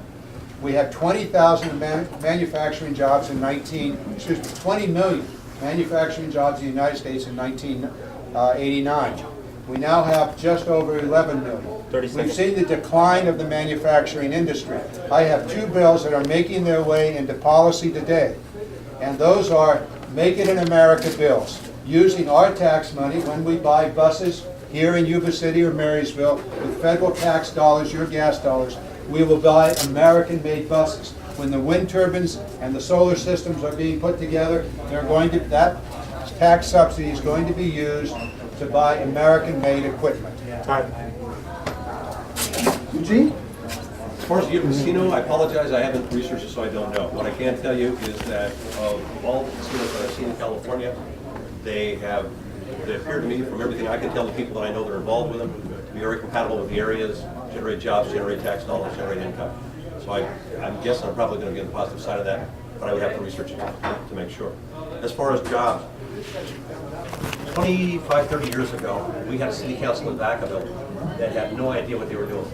We had 20,000 manufacturing jobs in 20 million manufacturing jobs in the United States in 1989. We now have just over 11 million. We've seen the decline of the manufacturing industry. I have two bills that are making their way into policy today, and those are Make It in America bills, using our tax money when we buy buses here in Yuba City or Marysville with federal tax dollars, your gas dollars. We will buy American-made buses. When the wind turbines and the solar systems are being put together, that tax subsidy is going to be used to buy American-made equipment. Time. Eugene? As far as the Yuba Casino, I apologize, I haven't researched it, so I don't know. What I can tell you is that of all the casinos that I've seen in California, they appear to me, from everything I can tell the people that I know that are involved with them, to be very compatible with the areas, generate jobs, generate tax dollars, generate income. So I'm guessing I'm probably going to be on the positive side of that, but I would have to research it to make sure. As far as jobs, 25, 30 years ago, we had a city council in Vacaville that had no idea what they were doing.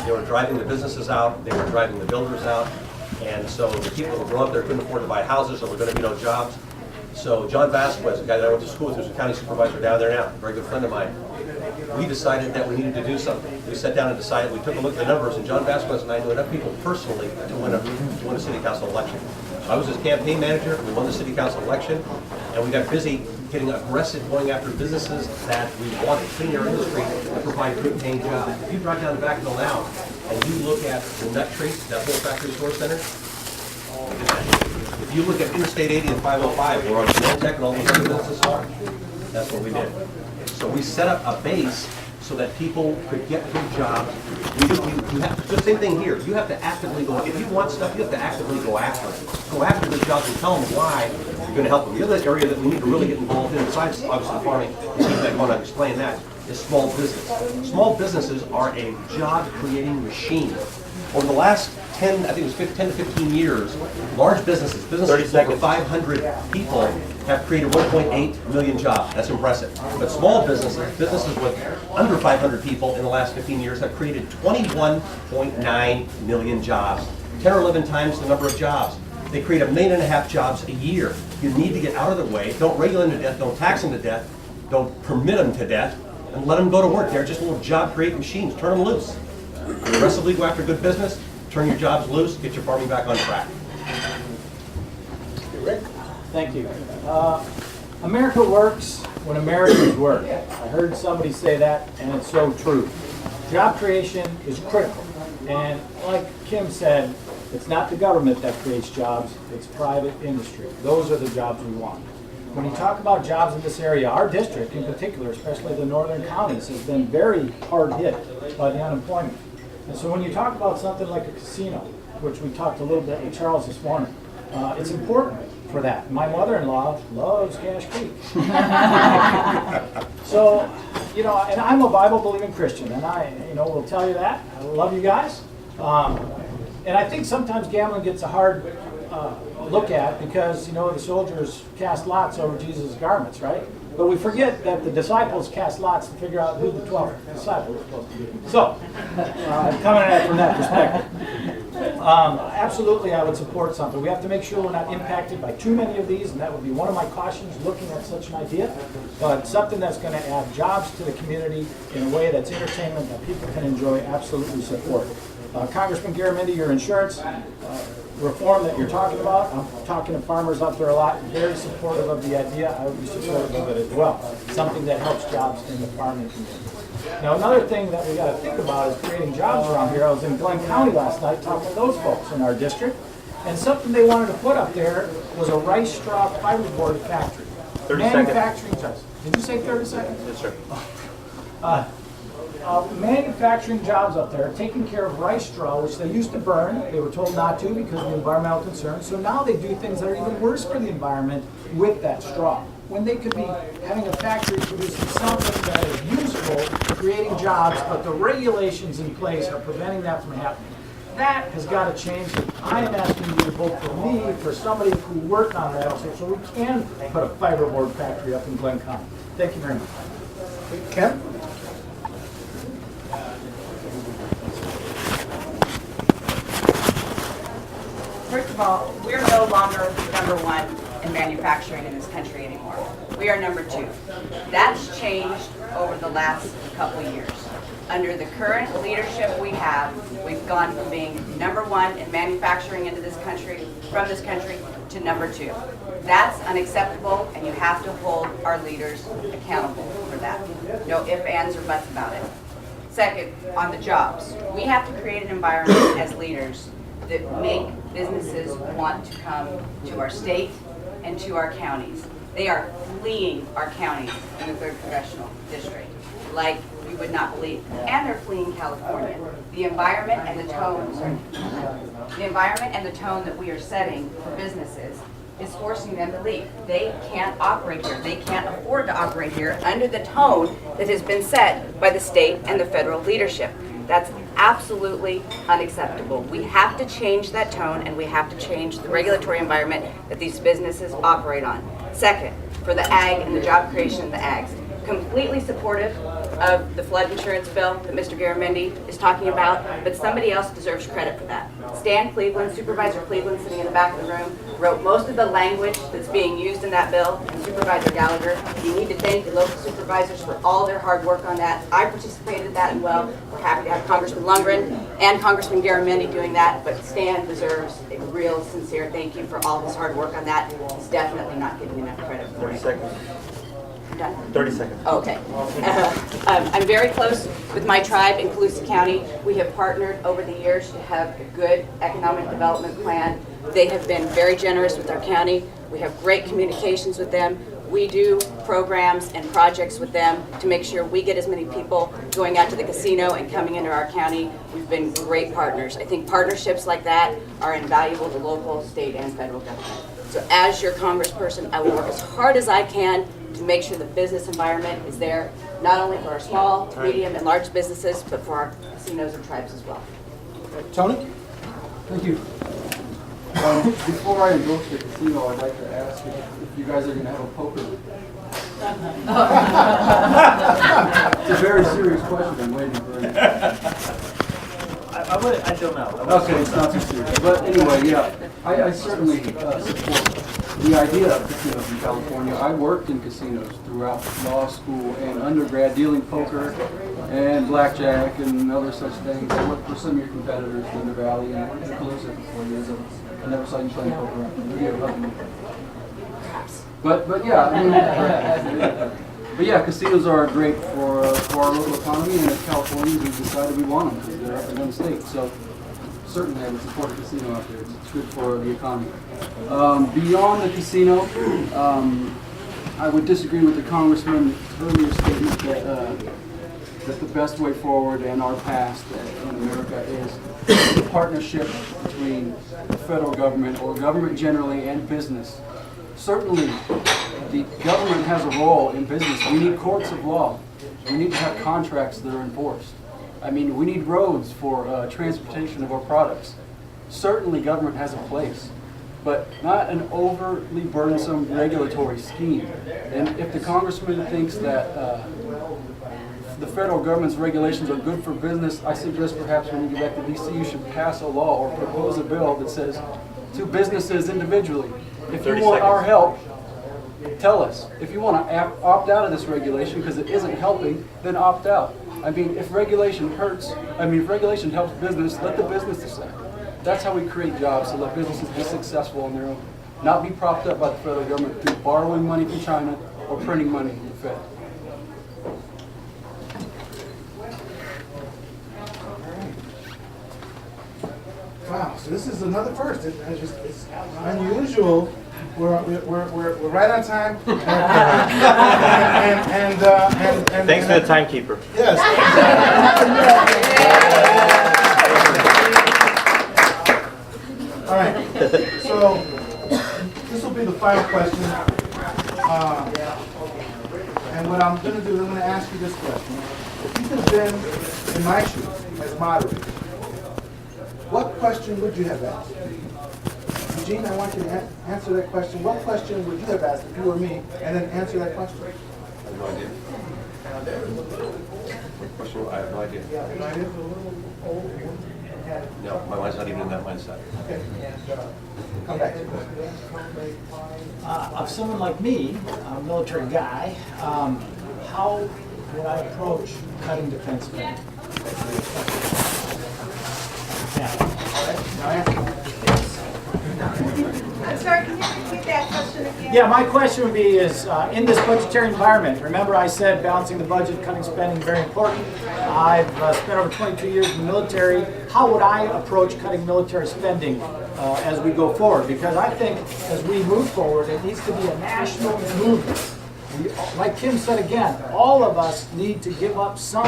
They were driving the businesses out, they were driving the builders out, and so the people who grew up there couldn't afford to buy houses, so there were going to be no jobs. So John Vasquez, the guy that I went to school with, who's a county supervisor down there now, a very good friend of mine, we decided that we needed to do something. We sat down and decided, we took a look at the numbers, and John Vasquez and I knew enough people personally to win a city council election. So I was his campaign manager, we won the city council election. And we got busy getting aggressive, going after businesses that we want to clean our industry and provide good paying jobs. If you drive down the Vacaville now and you look at the Nut Tree, that whole factory store center, if you look at Interstate 80 and 505, where our Genentech and all those other businesses are, that's what we did. So we set up a base so that people could get good jobs. You have the same thing here. You have to actively go. If you want stuff, you have to actively go after it. Go after the jobs and tell them why you're going to help them. The other area that we need to really get involved in, besides obviously farming, and I want to explain that, is small business. Small businesses are a job-creating machine. Over the last 10 to 15 years, large businesses with over 500 people have created 1.8 million jobs. That's impressive. But small businesses with under 500 people in the last 15 years have created 21.9 million jobs. 10 or 11 times the number of jobs. They create 1.5 million jobs a year. You need to get out of their way. Don't regulate them to death. Don't tax them to death. Don't permit them to death. And let them go to work. They're just little job-creating machines. Turn them loose. Aggressively go after good business. Turn your jobs loose. Get your farming back on track. Thank you. America works when Americans work. I heard somebody say that, and it's so true. Job creation is critical. And like Kim said, it's not the government that creates jobs, it's private industry. Those are the jobs we want. When you talk about jobs in this area, our district in particular, especially the northern counties, has been very hard hit by the unemployment. And so when you talk about something like a casino, which we talked a little bit with Charles this morning, it's important for that. My mother-in-law loves Cache Creek. So, you know, and I'm a Bible-believing Christian, and I, will tell you that. I love you guys. And I think sometimes gambling gets a hard look at because, the soldiers cast lots over Jesus' garments, right? But we forget that the disciples cast lots to figure out who the 12 disciples were supposed to be. So, coming at it from that perspective. Absolutely, I would support something. We have to make sure we're not impacted by too many of these, and that would be one of my cautions looking at such an idea. But something that's going to add jobs to the community in a way that's entertainment that people can enjoy, absolutely support. Congressman Garamendi, your insurance reform that you're talking about, I'm talking to farmers out there a lot, very supportive of the idea. I would be supportive of it as well. Something that helps jobs in the farming community. Now, another thing that we got to think about is creating jobs around here. I was in Glenn County last night talking to those folks in our district, and something they wanted to put up there was a rice straw fiberboard factory. 30 Manufacturing jobs. Did you say 30 seconds? Yes, sir. Manufacturing jobs up there, taking care of rice straw, which they used to burn. They were told not to because of the environmental concerns. So now they do things that are even worse for the environment with that straw. When they could be having a factory producing something that is useful, creating jobs, but the regulations in place are preventing that from happening. That has got to change. I am asking you to vote for me, for somebody who worked on that, so we can put a fiberboard factory up in Glenn County. Thank you very much. Ken? First of all, we're no longer number one in manufacturing in this country anymore. We are number two. That's changed over the last couple of years. Under the current leadership we have, we've gone from being number one in manufacturing from this country, to number two. That's unacceptable, and you have to hold our leaders accountable for that. No ifs, ands, or buts about it. Second, on the jobs, we have to create an environment as leaders that make businesses want to come to our state and to our counties. They are fleeing our counties in the 3rd Congressional District like you would not believe. And they're fleeing California. The environment and the tone that we are setting for businesses is forcing them to leave. They can't operate here. They can't afford to operate here under the tone that has been set by the state and the federal leadership. That's absolutely unacceptable. We have to change that tone, and we have to change the regulatory environment that these businesses operate on. Second, for the ag and the job creation of the ags, completely supportive of the flood insurance bill that Mr. Garamendi is talking about, but somebody else deserves credit for that. Stan Cleveland, Supervisor Cleveland, sitting in the back of the room, wrote most of the language that's being used in that bill, and Supervisor Gallagher. You need to thank the local supervisors for all their hard work on that. I participated in that as well. We're happy to have Congressman Lundgren and Congressman Garamendi doing that, but Stan deserves a real sincere thank you for all his hard work on that. He's definitely not getting enough credit for 30 it. seconds. I'm done. 30 seconds. Okay. I'm very close with my tribe in Colusa County. We have partnered over the years to have a good economic development plan. They have been very generous with our county. We have great communications with them. We do programs and projects with them to make sure we get as many people going out to the casino and coming into our county. We've been great partners. I think partnerships like that are invaluable to local, state, and federal government. So as your congressperson, I will work as hard as I can to make sure the business environment is there, not only for our small, medium, and large businesses, but for our casinos and tribes as well. Tony? Thank you. Before I endorse the casino, I'd like to ask if you guys are going to have a poker. It's a very serious question. I'm waiting for it. I don't know. Okay, it's not too serious. But anyway, yeah, I certainly support the idea of casinos in California. I worked in casinos throughout law school and undergrad, dealing poker and blackjack and other such things. I worked for some of your competitors in the Valley, and I went to Colusa for 4 years. I never saw you playing poker. But yeah, I mean, but yeah, casinos are great for our local economy, and as Californians, we've decided we want them because they're up and down the state. So certainly I would support a casino out there. It's good for the economy. Beyond the casino, I would disagree with the congressman's earlier statement that the best way forward and our past in America is the partnership between the federal government or government generally and business. Certainly, the government has a role in business. We need courts of law. We need to have contracts that are enforced. I mean, we need roads for transportation of our products. Certainly, government has a place, but not an overly burdensome regulatory scheme. And if the congressman thinks that the federal government's regulations are good for business, I suggest perhaps when you get back to DC, you should pass a law or propose a bill that says to businesses individually, if you want our help, tell us. If you want to opt out of this regulation because it isn't helping, then opt out. I mean, if regulation helps business, let the business decide. That's how we create jobs, so let businesses be successful on their own, not be propped up by the federal government through borrowing money from China or printing money from the Fed. Wow, so this is another first. It's unusual. We're right on time. and Thanks to the timekeeper. Yes. All right. So this will be the final question. And what I'm going to do is I'm going to ask you this question. If you could have been in my shoes as moderator, what question would you have asked? Eugene, I want you to answer that question. What question would you have asked if you were me, and then answer that question? I have no idea. What question? I have no idea. No idea? No, my mind's not even in that mindset. Okay. Come back to you. Of someone like me, a military guy, how would I approach cutting defense spending? I'm sorry, can you repeat that question again? Yeah, my question would be is, in this budgetary environment, remember I said balancing the budget, cutting spending, very important. I've spent over 22 years in the military. How would I approach cutting military spending as we go forward? Because I think as we move forward, it needs to be a national movement. Like Kim said again, all of us need to give up some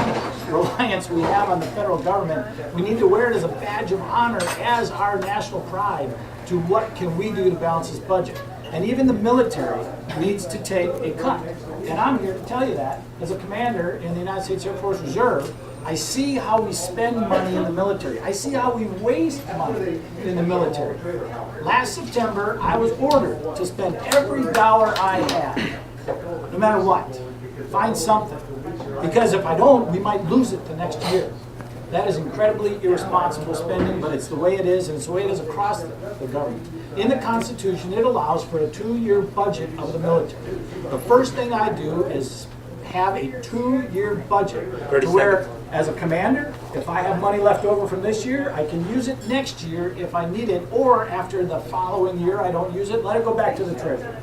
reliance we have on the federal government. We need to wear it as a badge of honor as our national pride to what can we do to balance this budget. And even the military needs to take a cut. And I'm here to tell you that as a commander in the United States Air Force Reserve, I see how we spend money in the military. I see how we waste money in the military. Last September, I was ordered to spend every dollar I had. No matter what, find something. Because if I don't, we might lose it the next year. That is incredibly irresponsible spending, but it's the way it is, and it's the way it is across the government. In the Constitution, it allows for a 2-year budget of the military. The first thing I do is have a 2-year budget to where, as a commander, if I have money left over from this year, I can use it next year if I need it, or after the following year I don't use it, let it go back to the treasury.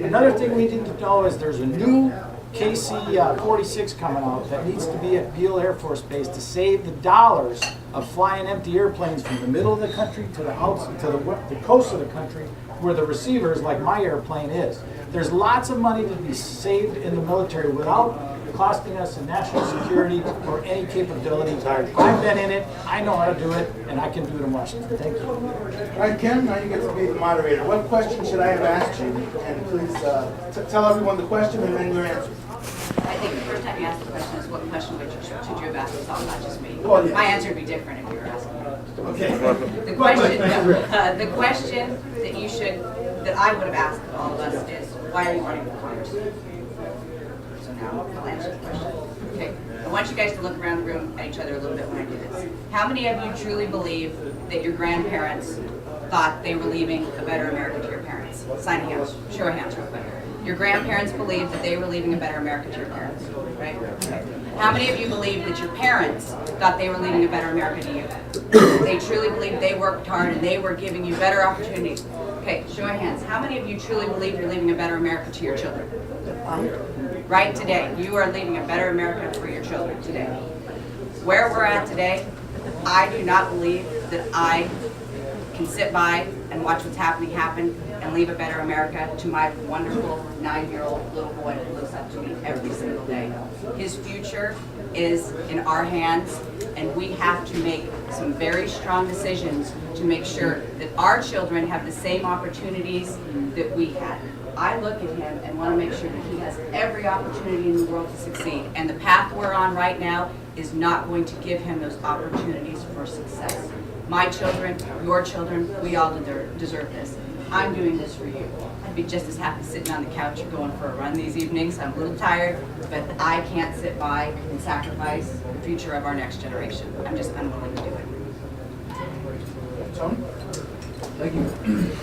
Another thing we need to know is there's a new KC-46 coming out that needs to be at Beale Air Force Base to save the dollars of flying empty airplanes from the middle of the country to the coast of the country where the receivers, like my airplane, is. There's lots of money to be saved in the military without costing us in national security or any capability. I've been in it, I know how to do it, and I can do it in Washington. Thank you. All right, Kim, now you get to be the moderator. What question should I have asked you? And please tell everyone the question and then your answer. I think the first time you asked the question is what question should you have asked us all, not just me. Well, yes. My answer would be different if you were asking me. Okay. The question that I would have asked all of us is, why are you running for Congress? So now I'll answer the question. Okay. I want you guys to look around the room at each other a little bit when I do this. How many of you truly believe that your grandparents thought they were leaving a better America to your parents? Sign a hand. Show of hands real quick. Your grandparents believed that they were leaving a better America to your parents, right? Okay. How many of you believe that your parents thought they were leaving a better America to you? They truly believed they worked hard and they were giving you better opportunities. Okay, show of hands. How many of you truly believe you're leaving a better America to your children? Right today, you are leaving a better America for your children today. Where we're at today, I do not believe that I can sit by and watch what's happening happen and leave a better America to my wonderful 9-year-old little boy who looks up to me every single day. His future is in our hands, and we have to make some very strong decisions to make sure that our children have the same opportunities that we had. I look at him and want to make sure that he has every opportunity in the world to succeed, and the path we're on right now is not going to give him those opportunities for success. My children, your children, we all deserve this. I'm doing this for you. I'd be just as happy sitting on the couch or going for a run these evenings. I'm a little tired, but I can't sit by and sacrifice the future of our next generation. I'm just unwilling to do it. Tony? Thank you.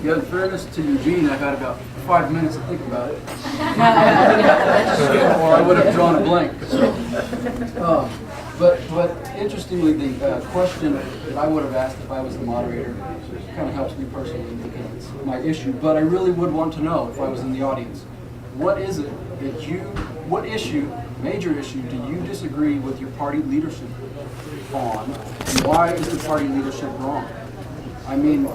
Yeah, in fairness to Eugene, I've had about 5 minutes to think about it. Or I would have drawn a blank. So, but interestingly, the question that I would have asked if I was the moderator kind of helps me personally because it's my issue. But I really would want to know if I was in the audience, what is it that what issue, major issue, do you disagree with your party leadership on? And why is the party leadership wrong? I mean,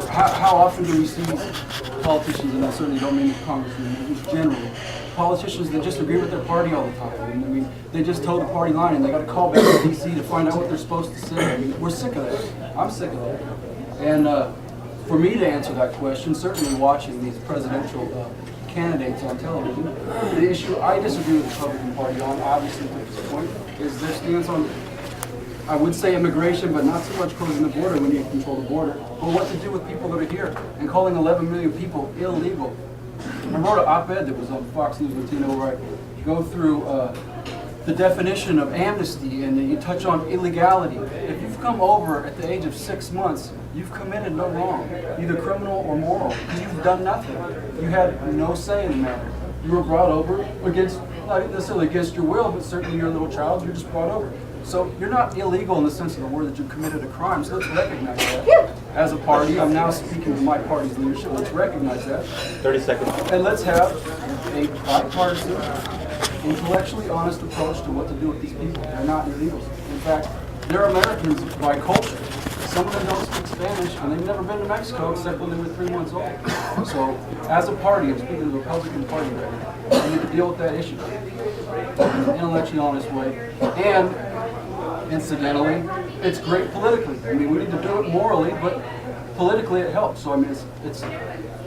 how often do we see politicians, and I certainly don't mean congressmen, just generally, politicians that just agree with their party all the time. And, I mean, they just toe the party line and they got to call back to D.C. to find out what they're supposed to say. I mean, we're sick of that. I'm sick of that. And for me to answer that question, certainly watching these presidential candidates on television, the issue I disagree with the Republican Party on, obviously to this point, is their stance on, I would say immigration, but not so much closing the border when you control the border, but what to do with people that are here and calling 11 million people illegal. I wrote an op-ed that was on Fox News Latino where I go through the definition of amnesty and you touch on illegality. If you've come over at the age of 6 months, you've committed no wrong, either criminal or moral, because you've done nothing. You had no say in the matter. You were brought over against, not necessarily against your will, but certainly you're a little child, you're just brought over. So you're not illegal in the sense of the word that you committed a crime, so let's recognize that. As a party, I'm now speaking to my party's leadership, let's recognize that. 30 seconds. And let's have a bipartisan, intellectually honest approach to what to do with these people. They're not illegals. In fact, they're Americans by culture. Some of them don't speak Spanish, and they've never been to Mexico except when they were 3 months old. So, as a party, I'm speaking to the Republican Party right now, we need to deal with that issue in an intellectually honest way. And incidentally, it's great politically. I mean, we need to do it morally, but politically it helps. So I mean,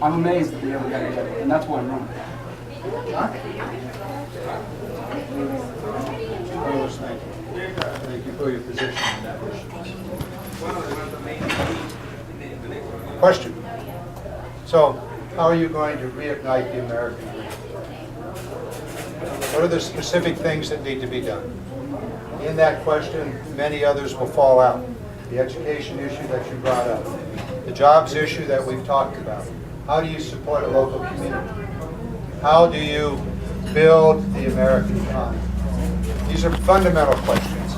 I'm amazed that we ever got together, and that's why I'm running. Thank you for your position on that issue. Question. So, how are you going to reignite the American dream? What are the specific things that need to be done? In that question, many others will fall out. The education issue that you brought up, the jobs issue that we've talked about. How do you support a local community? How do you build the American economy? These are fundamental questions.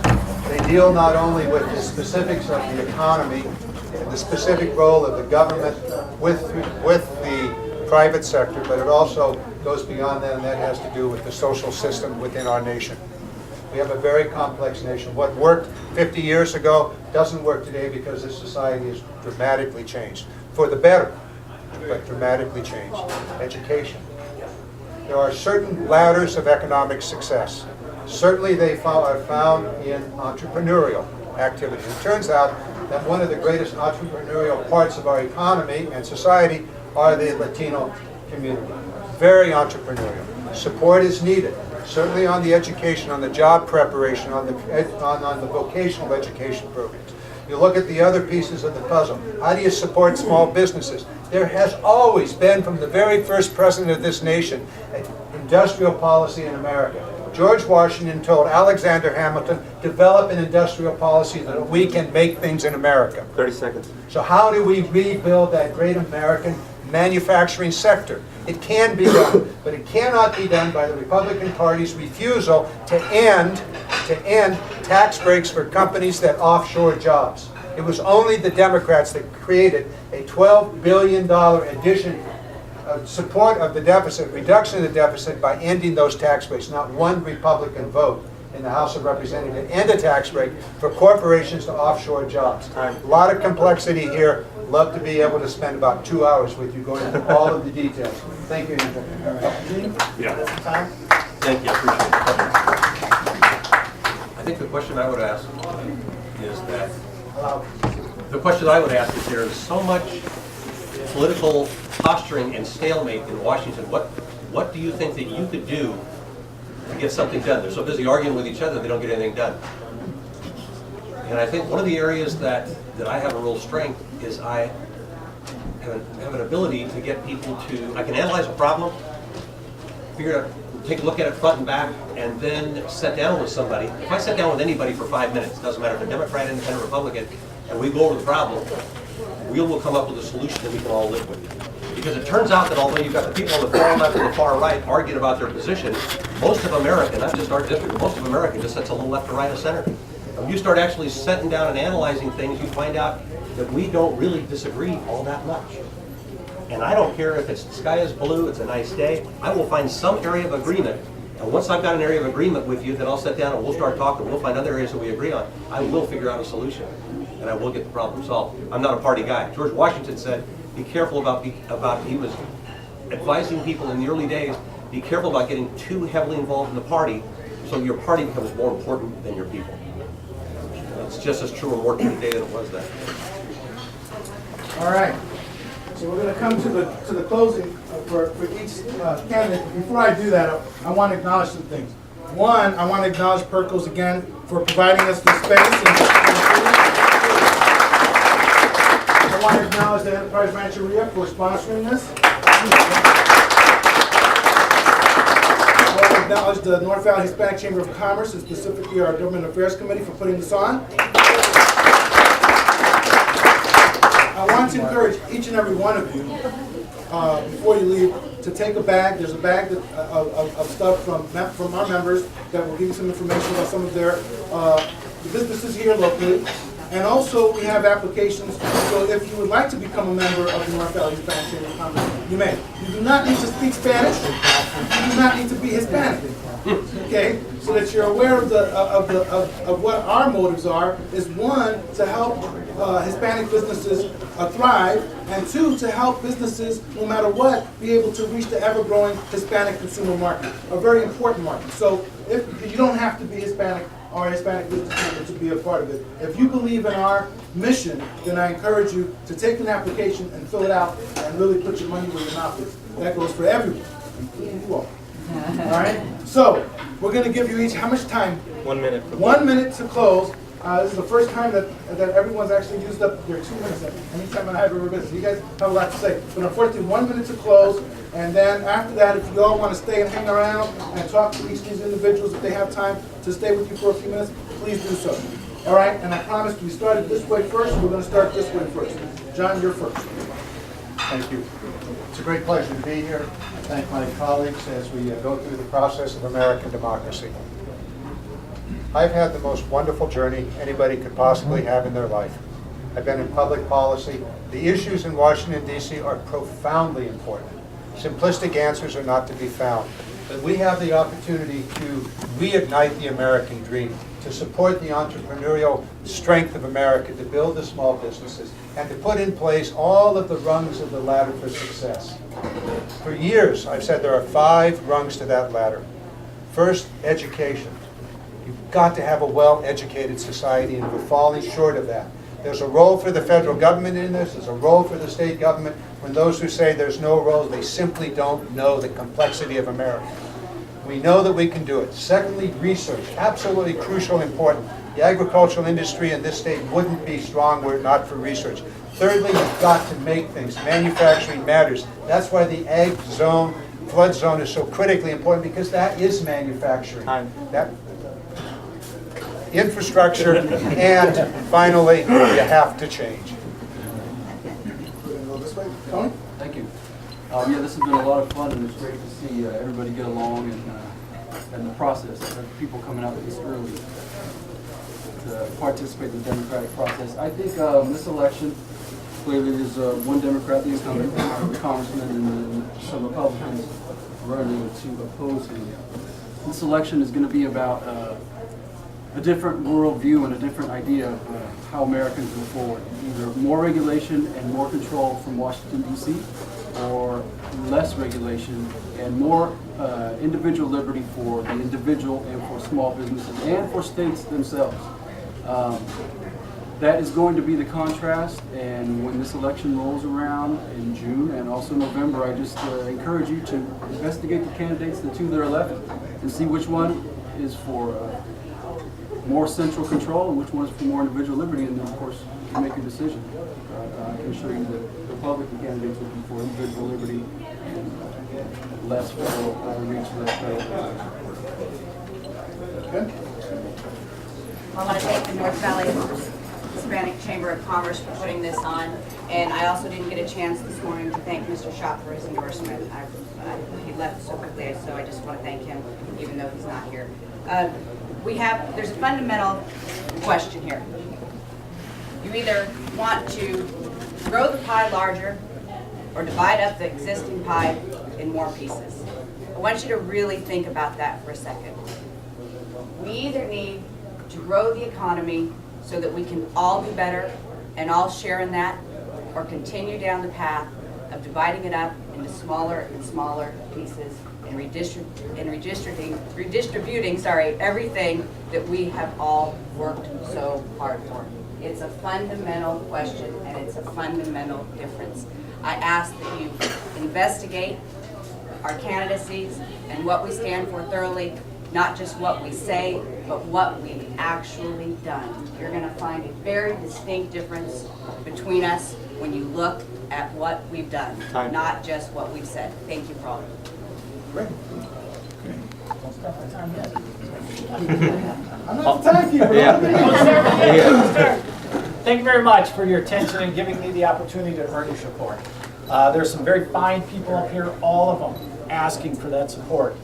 They deal not only with the specifics of the economy and the specific role of the government with the private sector, but it also goes beyond that, and that has to do with the social system within our nation. We have a very complex nation. What worked 50 years ago doesn't work today because this society has dramatically changed. For the better, but dramatically changed. Education. There are certain ladders of economic success. Certainly they are found in entrepreneurial activity. It turns out that one of the greatest entrepreneurial parts of our economy and society are the Latino community. Very entrepreneurial. Support is needed. Certainly on the education, on the job preparation, on the vocational education programs. You look at the other pieces of the puzzle. How do you support small businesses? There has always been, from the very first president of this nation, an industrial policy in America. George Washington told Alexander Hamilton, develop an industrial policy that we can make things in America. 30 seconds. So how do we rebuild that great American manufacturing sector? It can be done, but it cannot be done by the Republican Party's refusal to end tax breaks for companies that offshore jobs. It was only the Democrats that created a $12 billion addition support of the deficit, reduction of the deficit by ending those tax breaks. Not one Republican vote in the House of Representatives to end a tax break for corporations to offshore jobs. A lot of complexity here. Love to be able to spend about 2 hours with you going into all of the details. Thank you. Yeah. Thank you. I appreciate it. I think the question I would ask is that there is so much political posturing and stalemate in Washington. What do you think that you could do to get something done? They're so busy arguing with each other they don't get anything done. And I think one of the areas that I have a real strength is I have an ability to get people to, I can analyze a problem, figure out, take a look at it front and back, and then sit down with somebody. If I sit down with anybody for 5 minutes, it doesn't matter if they're Democrat, Independent, Republican, and we go over the problem, we will come up with a solution that we can all live with. Because it turns out that although you've got the people on the far left and the far right arguing about their position, most of America, not just our district, but most of America just sits a little left or right of center. When you start actually sitting down and analyzing things, you find out that we don't really disagree all that much. And I don't care if the sky is blue, it's a nice day, I will find some area of agreement. And once I've got an area of agreement with you, then I'll sit down and we'll start talking, we'll find other areas that we agree on. I will figure out a solution, and I will get the problem solved. I'm not a party guy. George Washington said, be careful about he was advising people in the early days, be careful about getting too heavily involved in the party, so your party becomes more important than your people. It's just as true or more true today than it was then. All right. So we're going to come to the closing for each candidate. Before I do that, I want to acknowledge some things. One, I want to acknowledge Perkos again for providing us with space. I want to acknowledge the Enterprise Rancheria for sponsoring this. I want to acknowledge the North Valley Hispanic Chamber of Commerce, and specifically our Government Affairs Committee, for putting this on. I want to encourage each and every one of you, before you leave, to take a bag. There's a bag of stuff from our members that will give you some information about some of their businesses here locally. And also, we have applications, so if you would like to become a member of the North Valley Hispanic Chamber of Commerce, you may. You do not need to speak Spanish. You do not need to be Hispanic. Okay, so that you're aware of what our motives are. Is one, to help Hispanic businesses thrive, and two, to help businesses, no matter what, be able to reach the ever-growing Hispanic consumer market, a very important market. So if you don't have to be Hispanic or a Hispanic business member to be a part of it. If you believe in our mission, then I encourage you to take an application and fill it out and really put your money where your mouth is. That goes for everyone, including you all. All right? So, we're going to give you each, how much time? 1 minute. 1 minute to close. This is the first time that everyone's actually used up their 2 minutes anytime I have ever business. You guys have a lot to say. But unfortunately, 1 minute to close, and then after that, if you all want to stay and hang around and talk to each of these individuals, if they have time to stay with you for a few minutes, please do so. All right? And I promised we started this way first, we're going to start this way first. John, you're first. Thank you. It's a great pleasure to be here. I thank my colleagues as we go through the process of American democracy. I've had the most wonderful journey anybody could possibly have in their life. I've been in public policy. The issues in Washington, D.C. are profoundly important. Simplistic answers are not to be found. But we have the opportunity to reignite the American dream, to support the entrepreneurial strength of America, to build the small businesses, and to put in place all of the rungs of the ladder for success. For years, I've said there are 5 rungs to that ladder. First, education. You've got to have a well-educated society, and we're falling short of that. There's a role for the federal government in this. There's a role for the state government. When those who say there's no role, they simply don't know the complexity of America. We know that we can do it. Secondly, research. Absolutely crucial, important. The agricultural industry in this state wouldn't be strong were it not for research. Thirdly, you've got to make things. Manufacturing matters. That's why the ag zone, flood zone is so critically important, because that is manufacturing. That infrastructure, and finally, you have to change. Thank you. Yeah, this has been a lot of fun, and it's great to see everybody get along and the process. People coming out this early to participate in the democratic process. I think this election, clearly there's one Democrat, the incumbent, the congressman, and some Republicans running to oppose him. This election is going to be about a different worldview and a different idea of how Americans move forward. Either more regulation and more control from Washington, D.C., or less regulation and more individual liberty for the individual and for small businesses and for states themselves. That is going to be the contrast, and when this election rolls around in June and also November, I just encourage you to investigate the candidates, the 2 that are left, and see which one is for more central control and which one is for more individual liberty, and then of course you make a decision. I can assure you that the Republican candidates will be for individual liberty and less for reach of that federal. Good. I want to thank the North Valley Hispanic Chamber of Commerce for putting this on, and I also didn't get a chance this morning to thank Mr. Schott for his endorsement. He left so quickly, so I just want to thank him, even though he's not here. There's a fundamental question here. You either want to grow the pie larger or divide up the existing pie in more pieces. I want you to really think about that for a second. We either need to grow the economy so that we can all be better and all share in that, or continue down the path of dividing it up into smaller and smaller pieces and redistributing everything that we have all worked so hard for. It's a fundamental question, and it's a fundamental difference. I ask that you investigate our candidacies and what we stand for thoroughly, not just what we say, but what we've actually done. You're going to find a very distinct difference between us when you look at what we've done, not just what we've said. Thank you for all. Great. I'm not the timekeeper. Thank you very much for your attention and giving me the opportunity to earn your support. There's some very fine people up here, all of them asking for that support.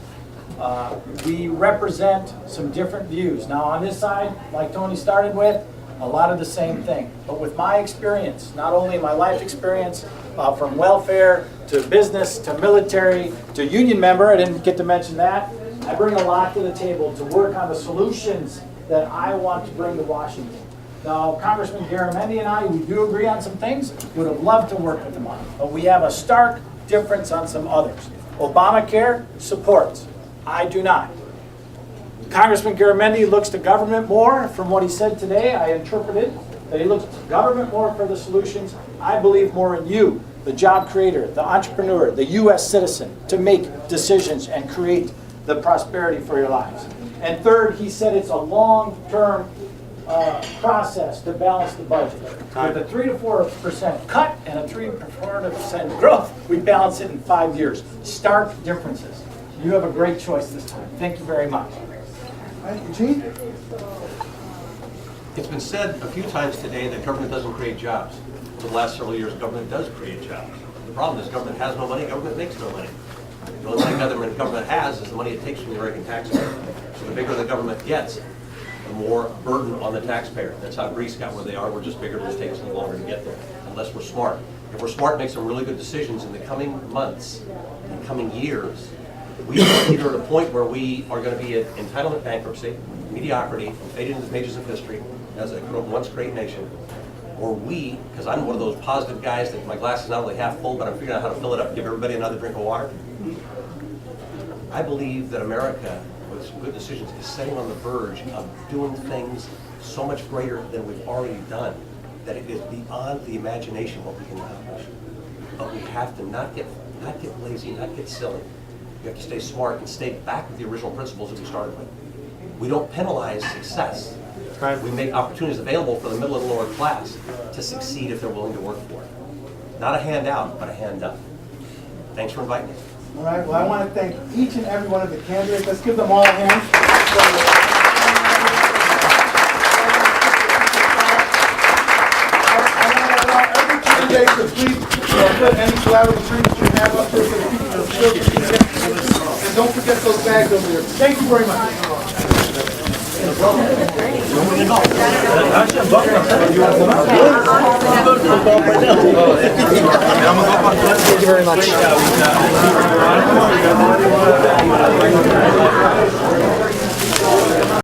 We represent some different views. Now on this side, like Tony started with, a lot of the same thing. But with my experience, not only my life experience from welfare to business to military to union member, I didn't get to mention that, I bring a lot to the table to work on the solutions that I want to bring to Washington. Now, Congressman Garamendi and I, we do agree on some things, would have loved to work with him on, but we have a stark difference on some others. Obamacare supports. I do not. Congressman Garamendi looks to government more. From what he said today, I interpreted that he looks to government more for the solutions. I believe more in you, the job creator, the entrepreneur, the U.S. citizen, to make decisions and create the prosperity for your lives. And third, he said it's a long-term process to balance the budget. With a 3 to 4% cut and a 3 to 4% growth, we balance it in 5 years. Stark differences. You have a great choice this time. Thank you very much. Gene? It's been said a few times today that government doesn't create jobs. For the last several years, government does create jobs. The problem is government has no money, government makes no money. The only money government has is the money it takes from the American taxpayer. So the bigger the government gets, the more burden on the taxpayer. That's how Greece got where they are. We're just bigger, it just takes a little longer to get there, unless we're smart. If we're smart, make some really good decisions in the coming months, in the coming years, we are either at a point where we are going to be at entitlement bankruptcy, mediocrity, fading into the pages of history as a once great nation, or we, because I'm one of those positive guys that my glass is not only half full, but I'm figuring out how to fill it up and give everybody another drink of water. I believe that America, with some good decisions, is sitting on the verge of doing things so much greater than we've already done, that it is beyond the imagination what we can accomplish. But we have to not get lazy, not get silly. We have to stay smart and stay back with the original principles that we started with. We don't penalize success. We make opportunities available for the middle and lower class to succeed if they're willing to work for it. Not a handout, but a hand up. Thanks for inviting me. All right, well, I want to thank each and every one of the candidates. Let's give them all a hand. I want every candidate to please put any collaborative drinks you have up there so the people can still get these. And don't forget those bags over there. Thank you very much. Thank you very much.